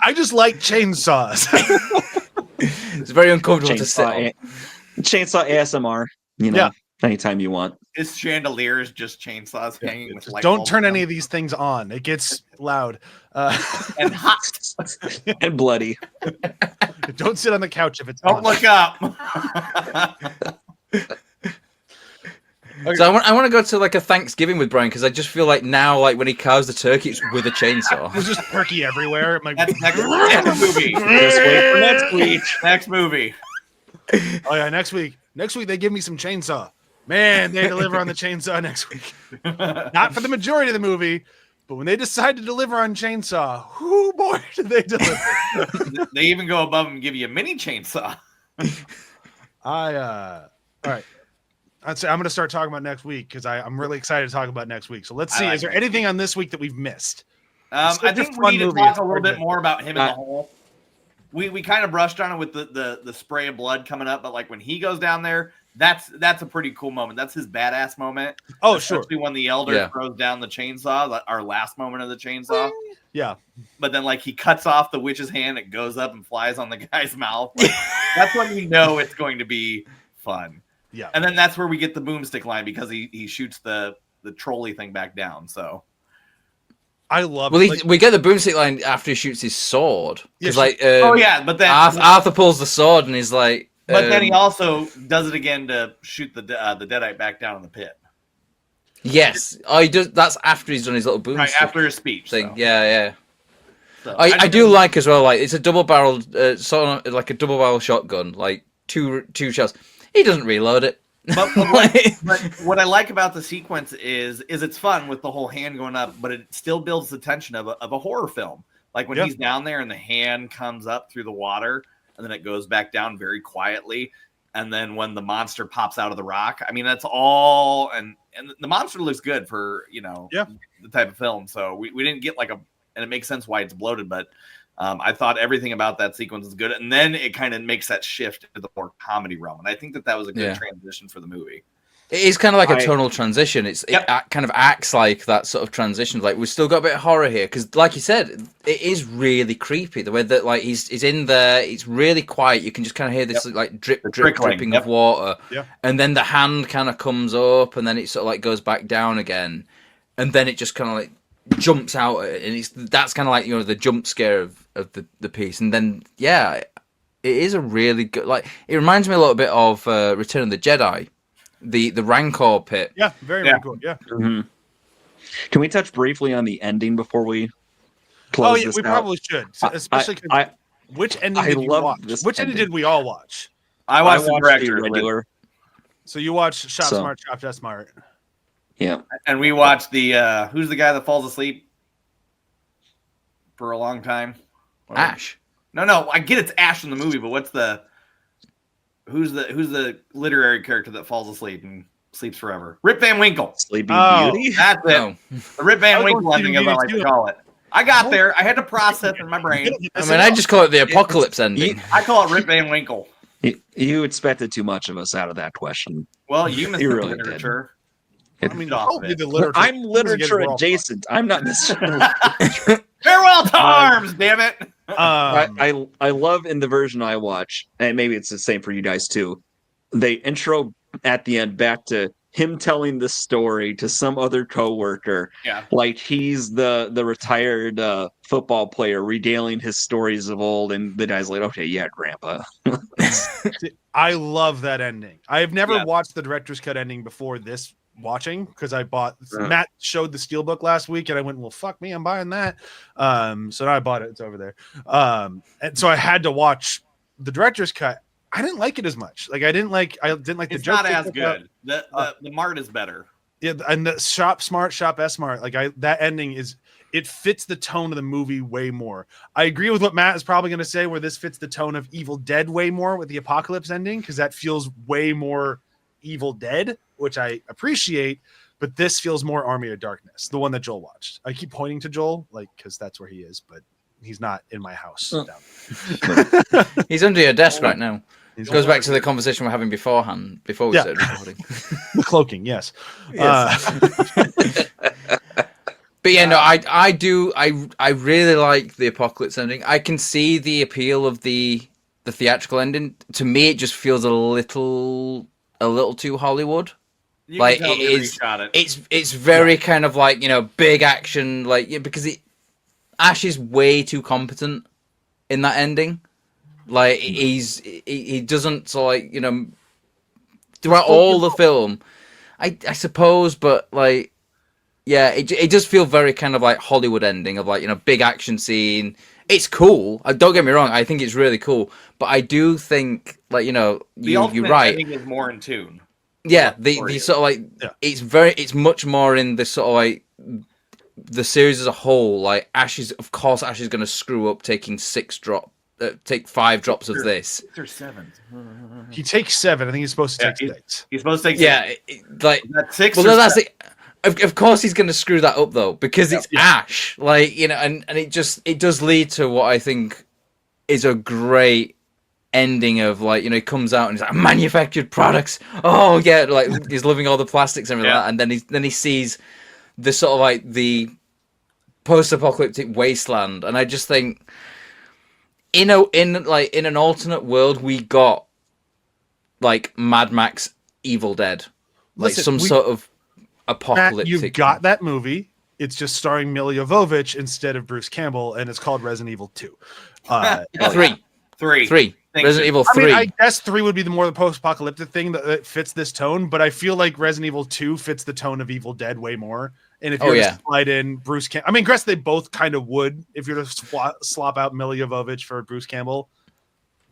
I just like chainsaws. It's very uncomfortable to sit on. Chainsaw ASMR, anytime you want. This chandelier is just chainsaws hanging with light Don't bulbs turn on any of these things on. It gets loud. and hot. And bloody. Don't sit on the couch if it's Don't on. look up. So I want to go to like a Thanksgiving with Brian because I just feel like now, like when he carves the turkey, it's with a chainsaw. There's just turkey everywhere. I'm like, That's next movie. Just wait for next week. Next movie. oh yeah, next week. Next week they give me some chainsaw. Man, they deliver on the chainsaw next week. Not for the majority of the movie, but when they decide to deliver on chainsaw, whoo boy, did they deliver? They even go above and give you a mini chainsaw. All right. I'd say I'm going to start talking about next week because I'm really excited to talk about next week. So let's see. Is there anything on this week that we've missed? I think we need to talk a little bit more about him in the hole. We kind of brushed on it with the spray of blood coming up, but like when he goes down there, that's a pretty cool moment. That's his badass moment. Oh, sure. Especially when the elder throws down the chainsaw, our last moment of the chainsaw. Yeah. But then like he cuts off the witch's hand, it goes up and flies on the guy's mouth. Like, that's when you know it's going to be fun. Yeah. And then that's where we get the boomstick line because he shoots the trolley thing back down. So I love we get the boomstick line after he shoots his sword. Because but then Arthur pulls the sword and he's like but then he also does it again to shoot the Deadite back down in the pit. Yes. Oh, he does. That's after he's done his little boomstick. Right, after his speech. Thing. So. Yeah. So, I do like as well, like it's a double-barreled, sort of like a double-barrel shotgun, like two shells. He doesn't reload it. But what I like about the sequence is it's fun with the whole hand going up, but it still builds the tension of a horror film. Like when he's down there and the hand comes up through the water and then it goes back down very quietly. And then when the monster pops out of the rock, I mean, that's all. And the monster looks good for, the type of film. So we didn't get and it makes sense why it's bloated, but I thought everything about that sequence is good. And then it kind of makes that shift to the more comedy realm. And I think that was a good transition for the movie. It is kind of like a tonal transition. It kind of acts like that sort of transition. Like we've still got a bit of horror here because, like you said, it is really creepy. The way that like he's in there, it's really quiet. You can just kind of hear this like dripping of water, and then the hand kind of comes up, and then it sort of like goes back down again, and then it just kind of like jumps out at it, and that's kind of like the jump scare of the piece, and then it is a really good like. It reminds me a little bit of Return of the Jedi. The Rancor pit. Yeah, very cool. Yeah. Mm-hmm. Can we touch briefly on the ending before we close this out? Probably should. Especially which ending did you watch? Which ending did we all watch? I watched the regular. So you watched Shop Smart, Shop Just Smart. Yeah. And we watched the who's the guy that falls asleep for a long time? Ash. No, I get it's Ash in the movie, but what's who's the literary character that falls asleep and sleeps forever? Rip Van Winkle. Sleeping Beauty? That's it. The Rip Van Winkle ending, as I like to call it. I got there. I had to process in my brain. I mean, I just call it the apocalypse ending. I call it Rip Van Winkle. You expected too much of us out of that question. Well, you missed the really literature. I mean, I'm literature adjacent. I'm not necessarily. Farewell to arms, damn it. I love in the version I watch, and maybe it's the same for you guys too. They intro at the end back to him telling the story to some other coworker. Yeah, like he's the retired football player regaling his stories of old, and the guy's like, "Okay, yeah, Grandpa." I love that ending. I have never watched the director's cut ending before this watching because I bought Matt showed the Steelbook last week and I went, well, fuck me, I'm buying that. So now I bought it. It's over there. And so I had to watch the director's cut. I didn't like it as much. Like I didn't like the joke. It's not as good. The Mart is better. Yeah, and the Shop Smart, Shop S Smart. Like that ending is. It fits the tone of the movie way more. I agree with what Matt is probably going to say, where this fits the tone of Evil Dead way more with the apocalypse ending, because that feels way more Evil Dead, which I appreciate. But this feels more Army of Darkness, the one that Joel watched. I keep pointing to Joel, like because that's where he is, but he's not in my house. He's under your desk right now. It goes back to the conversation we're having before we started recording. The cloaking, yes. But yeah, no, I do. I really like the apocalypse ending. I can see the appeal of the theatrical ending. To me, it just feels a little too Hollywood. Like it is. It's very kind of like, you know, big action. Like because Ash is way too competent in that ending. Like he doesn't, so like, you know, throughout all the film, I suppose, but like. Yeah, it does feel very kind of like Hollywood ending of like, you know, big action scene. It's cool. Don't get me wrong. I think it's really cool. But I do think, like, you know, you're right. I think is more in tune. Yeah, the sort of like it's much more in the sort of like the series as a whole. Like Ash is going to screw up taking 5 drops of this. 6 or 7. He takes 7. I think he's supposed to take 6. He's supposed to take 6. Yeah, like that's 6. Well, that's it. Of course he's going to screw that up though, because it's Ash, like, you know, and it does lead to what I think is a great ending of, like, you know, he comes out and he's like, manufactured products. Oh yeah, like he's loving all the plastics and everything like that, and then he sees the sort of like the post-apocalyptic wasteland, and I just think, in an alternate world, we got like Mad Max Evil Dead, like sort of apocalyptic. Matt, you've got that movie. It's just starring Milla Jovovich instead of Bruce Campbell, and it's called Resident Evil 2. 3. Resident Evil 3. I mean, I guess 3 would be the more the post-apocalyptic thing that fits this tone, but I feel like Resident Evil 2 fits the tone of Evil Dead way more. And if you're to slide in Bruce Campbell, I mean, guess they both kind of would. If you're to slop out Milla Jovovich for Bruce Campbell,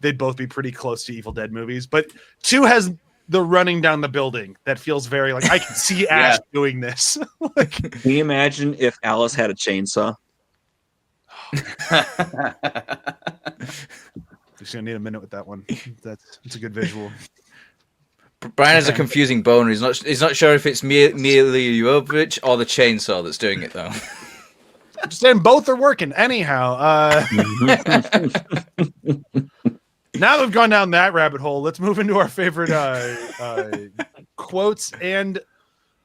they'd both be pretty close to Evil Dead movies. But 2 has the running down the building that feels very like I can see Ash doing this. Can you imagine if Alice had a chainsaw? Just gonna need a minute with that one. It's a good visual. Brian has a confusing bone. He's not sure if it's Milla Jovovich or the chainsaw that's doing it though. Just saying both are working. Anyhow, now that we've gone down that rabbit hole, let's move into our favorite quotes. And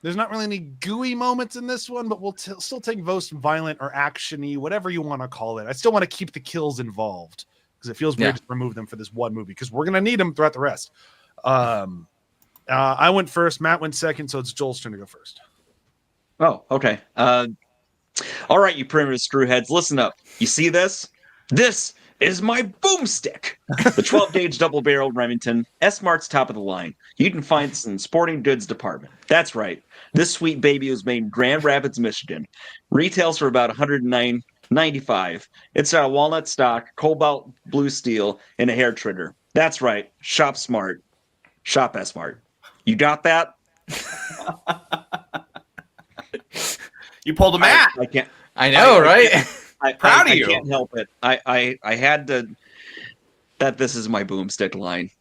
there's not really any gooey moments in this one, but we'll still take most violent or action-y, whatever you want to call it. I still want to keep the kills involved because it feels weird to remove them for this one movie because we're going to need them throughout the rest. I went first. Matt went second, so it's Joel's turn to go first. Oh, okay. All right, you primitive screwheads, listen up. You see this? This is my boomstick. The 12-gauge double-barreled Remington, S-Mart's top of the line. You can find this in the sporting goods department. That's right. This sweet baby was made in Grand Rapids, Michigan. Retails for about $109.95. It's got a walnut stock, cobalt blue steel, and a hair trigger. That's right. Shop smart. Shop S-Mart. You got that? You pulled a Matt. I can't. I know, right? Proud of you. I can't help it. I had to. That this is my boomstick line.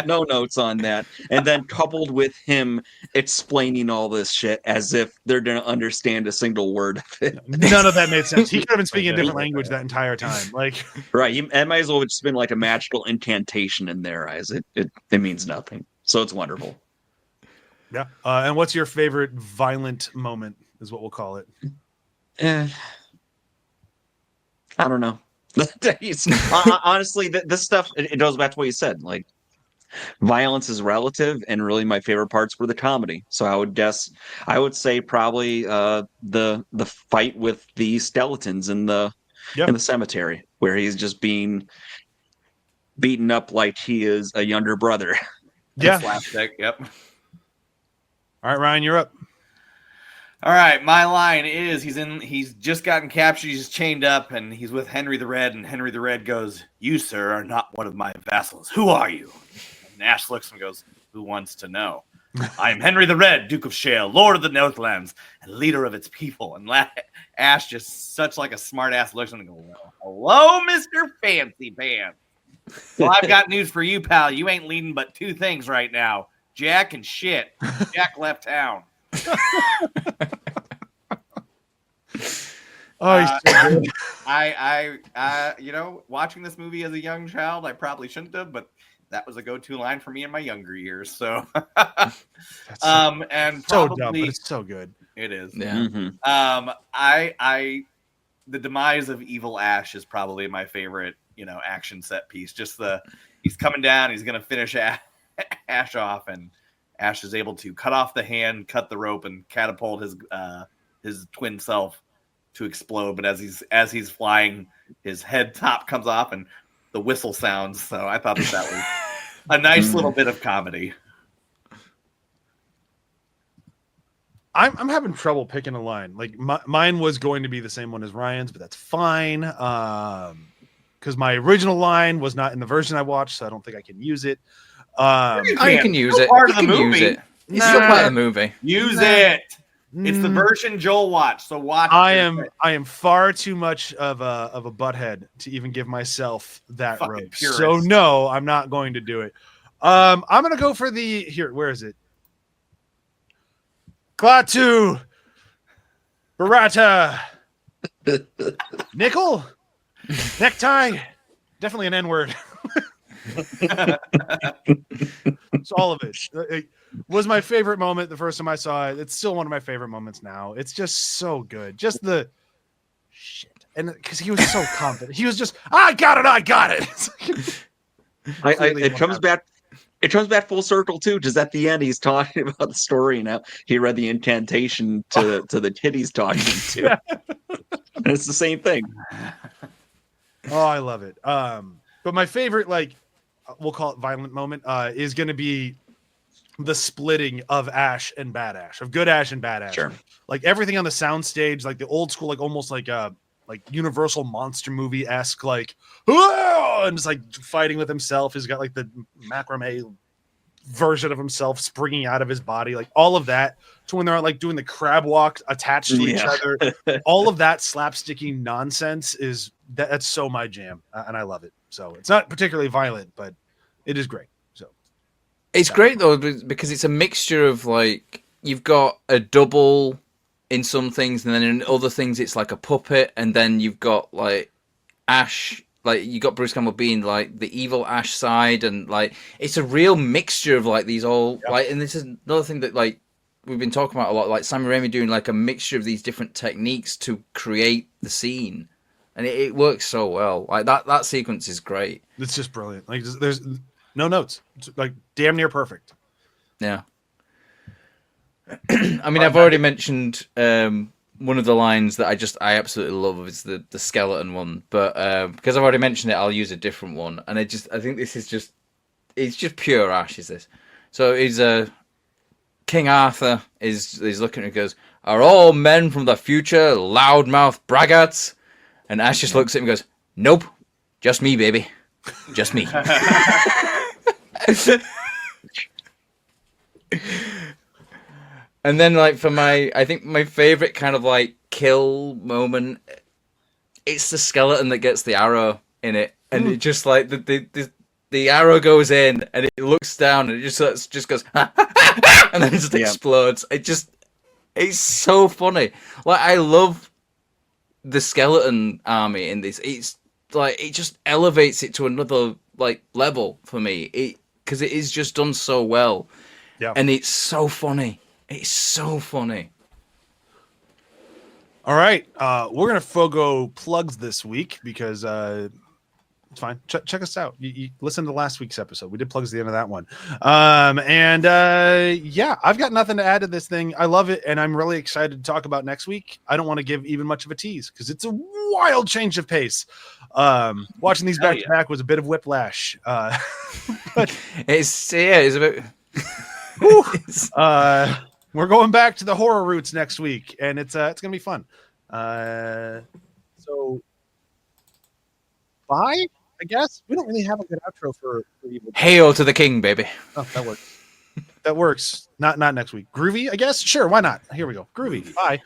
no notes on that. And then coupled with him explaining all this shit as if they're going to understand a single word of it. None of that made sense. He could have been speaking a different language that entire time. Like, right. It might as well have just been like a magical incantation in their eyes. It means nothing. So it's wonderful. Yeah. And what's your favorite violent moment is what we'll call it. I don't know. Honestly, this stuff, it goes back to what you said. Like, violence is relative, and really my favorite parts were the comedy. So I would say probably the fight with the skeletons in the cemetery, where he's just being beaten up like he is a younger brother. Yeah. Slapstick. Yep. All right, Ryan, you're up. All right, my line is he's just gotten captured, he's chained up, and he's with Henry the Red, and Henry the Red goes, "You, sir, are not one of my vassals. Who are you?" And Ash looks and goes, "Who wants to know? I am Henry the Red, Duke of Shale, Lord of the Northlands, and leader of its people." And Ash just such like a smart ass looks and goes, "Hello, Mr. Fancy Pants. Well, I've got news for you, pal. You ain't leading but two things right now. Jack and shit. Jack left town." Watching this movie as a young child, I probably shouldn't have, but that was a go-to line for me in my younger years. So, and probably so dumb, but it's so good. It is. Yeah. Mm-hmm. The demise of Evil Ash is probably my favorite, action set piece. Just he's coming down, he's gonna finish Ash off, and Ash is able to cut off the hand, cut the rope, and catapult his twin self to explode. But as he's flying, his head top comes off and the whistle sounds. So I thought that was a nice little bit of comedy. I'm having trouble picking a line. Like mine was going to be the same one as Ryan's, but that's fine. Because my original line was not in the version I watched, so I don't think I can use it. You can use it. Part of the movie. It's still part of the movie. Use it. It's the version Joel watched, so watch. I am far too much of a butthead to even give myself that Fucking rope. purist. So no, I'm not going to do it. I'm gonna go for where is it? Klaatu Barata Nickel Necktie. Definitely an N-word. It's all of it. It was my favorite moment the first time I saw it. It's still one of my favorite moments now. It's just so good. Just the shit. And because he was so confident. He was just, I got it. It comes back. It comes back full circle too. Just at the end, he's talking about the story. Now he read the incantation to the kid he's talking to. Yeah. And it's the same thing. Oh, I love it. But my favorite, we'll call it violent moment, is going to be the splitting of Ash and Bad Ash, of Good Ash and Bad Ash. Sure. Like everything on the soundstage, like the old school, almost like Universal monster movie-esque, and just fighting with himself. He's got the macrame version of himself springing out of his body, all of that. To when they're doing the crab walk attached to each other, all of that slapsticky nonsense that's so my jam, and I love it. So it's not particularly violent, but it is great. So it's great though because it's a mixture of you've got a double in some things, and then in other things it's like a puppet, and then you've got Ash. You got Bruce Campbell being the evil Ash side, and it's a real mixture of these all and this is another thing that we've been talking about a lot, Sam Raimi doing a mixture of these different techniques to create the scene, and it works so well. That sequence is great. It's just brilliant. There's no notes. It's damn near perfect. Yeah. I mean, I've already mentioned one of the lines that I absolutely love is the skeleton one, but because I've already mentioned it, I'll use a different one. And I think this is it's just pure Ash. Is this? So he's King Arthur is looking and goes, "Are all men from the future loudmouth braggarts?" And Ash just looks at him and goes, "Nope, just me, baby, just me." And then, for I think my favorite kind of kill moment, it's the skeleton that gets the arrow in it, and it just the arrow goes in, and it looks down, and it just goes, and then it just explodes. It's so funny. I love the skeleton army in this. It's it just elevates it to another level for me. Because it is just done so well, and it's so funny. It's so funny. All right, we're gonna forgo plugs this week because It's fine. Check us out. You listen to last week's episode. We did plugs at the end of that one. Yeah, I've got nothing to add to this thing. I love it, and I'm really excited to talk about next week. I don't want to give even much of a tease because it's a wild change of pace. Watching these back to back was a bit of whiplash. But it's a bit. We're going back to the horror roots next week, and it's gonna be fun. So bye. I guess we don't really have a good outro for Evil Dead. Hail to the king, baby. Oh, that works. That works. Not next week. Groovy, I guess. Sure, why not? Here we go. Groovy. Bye.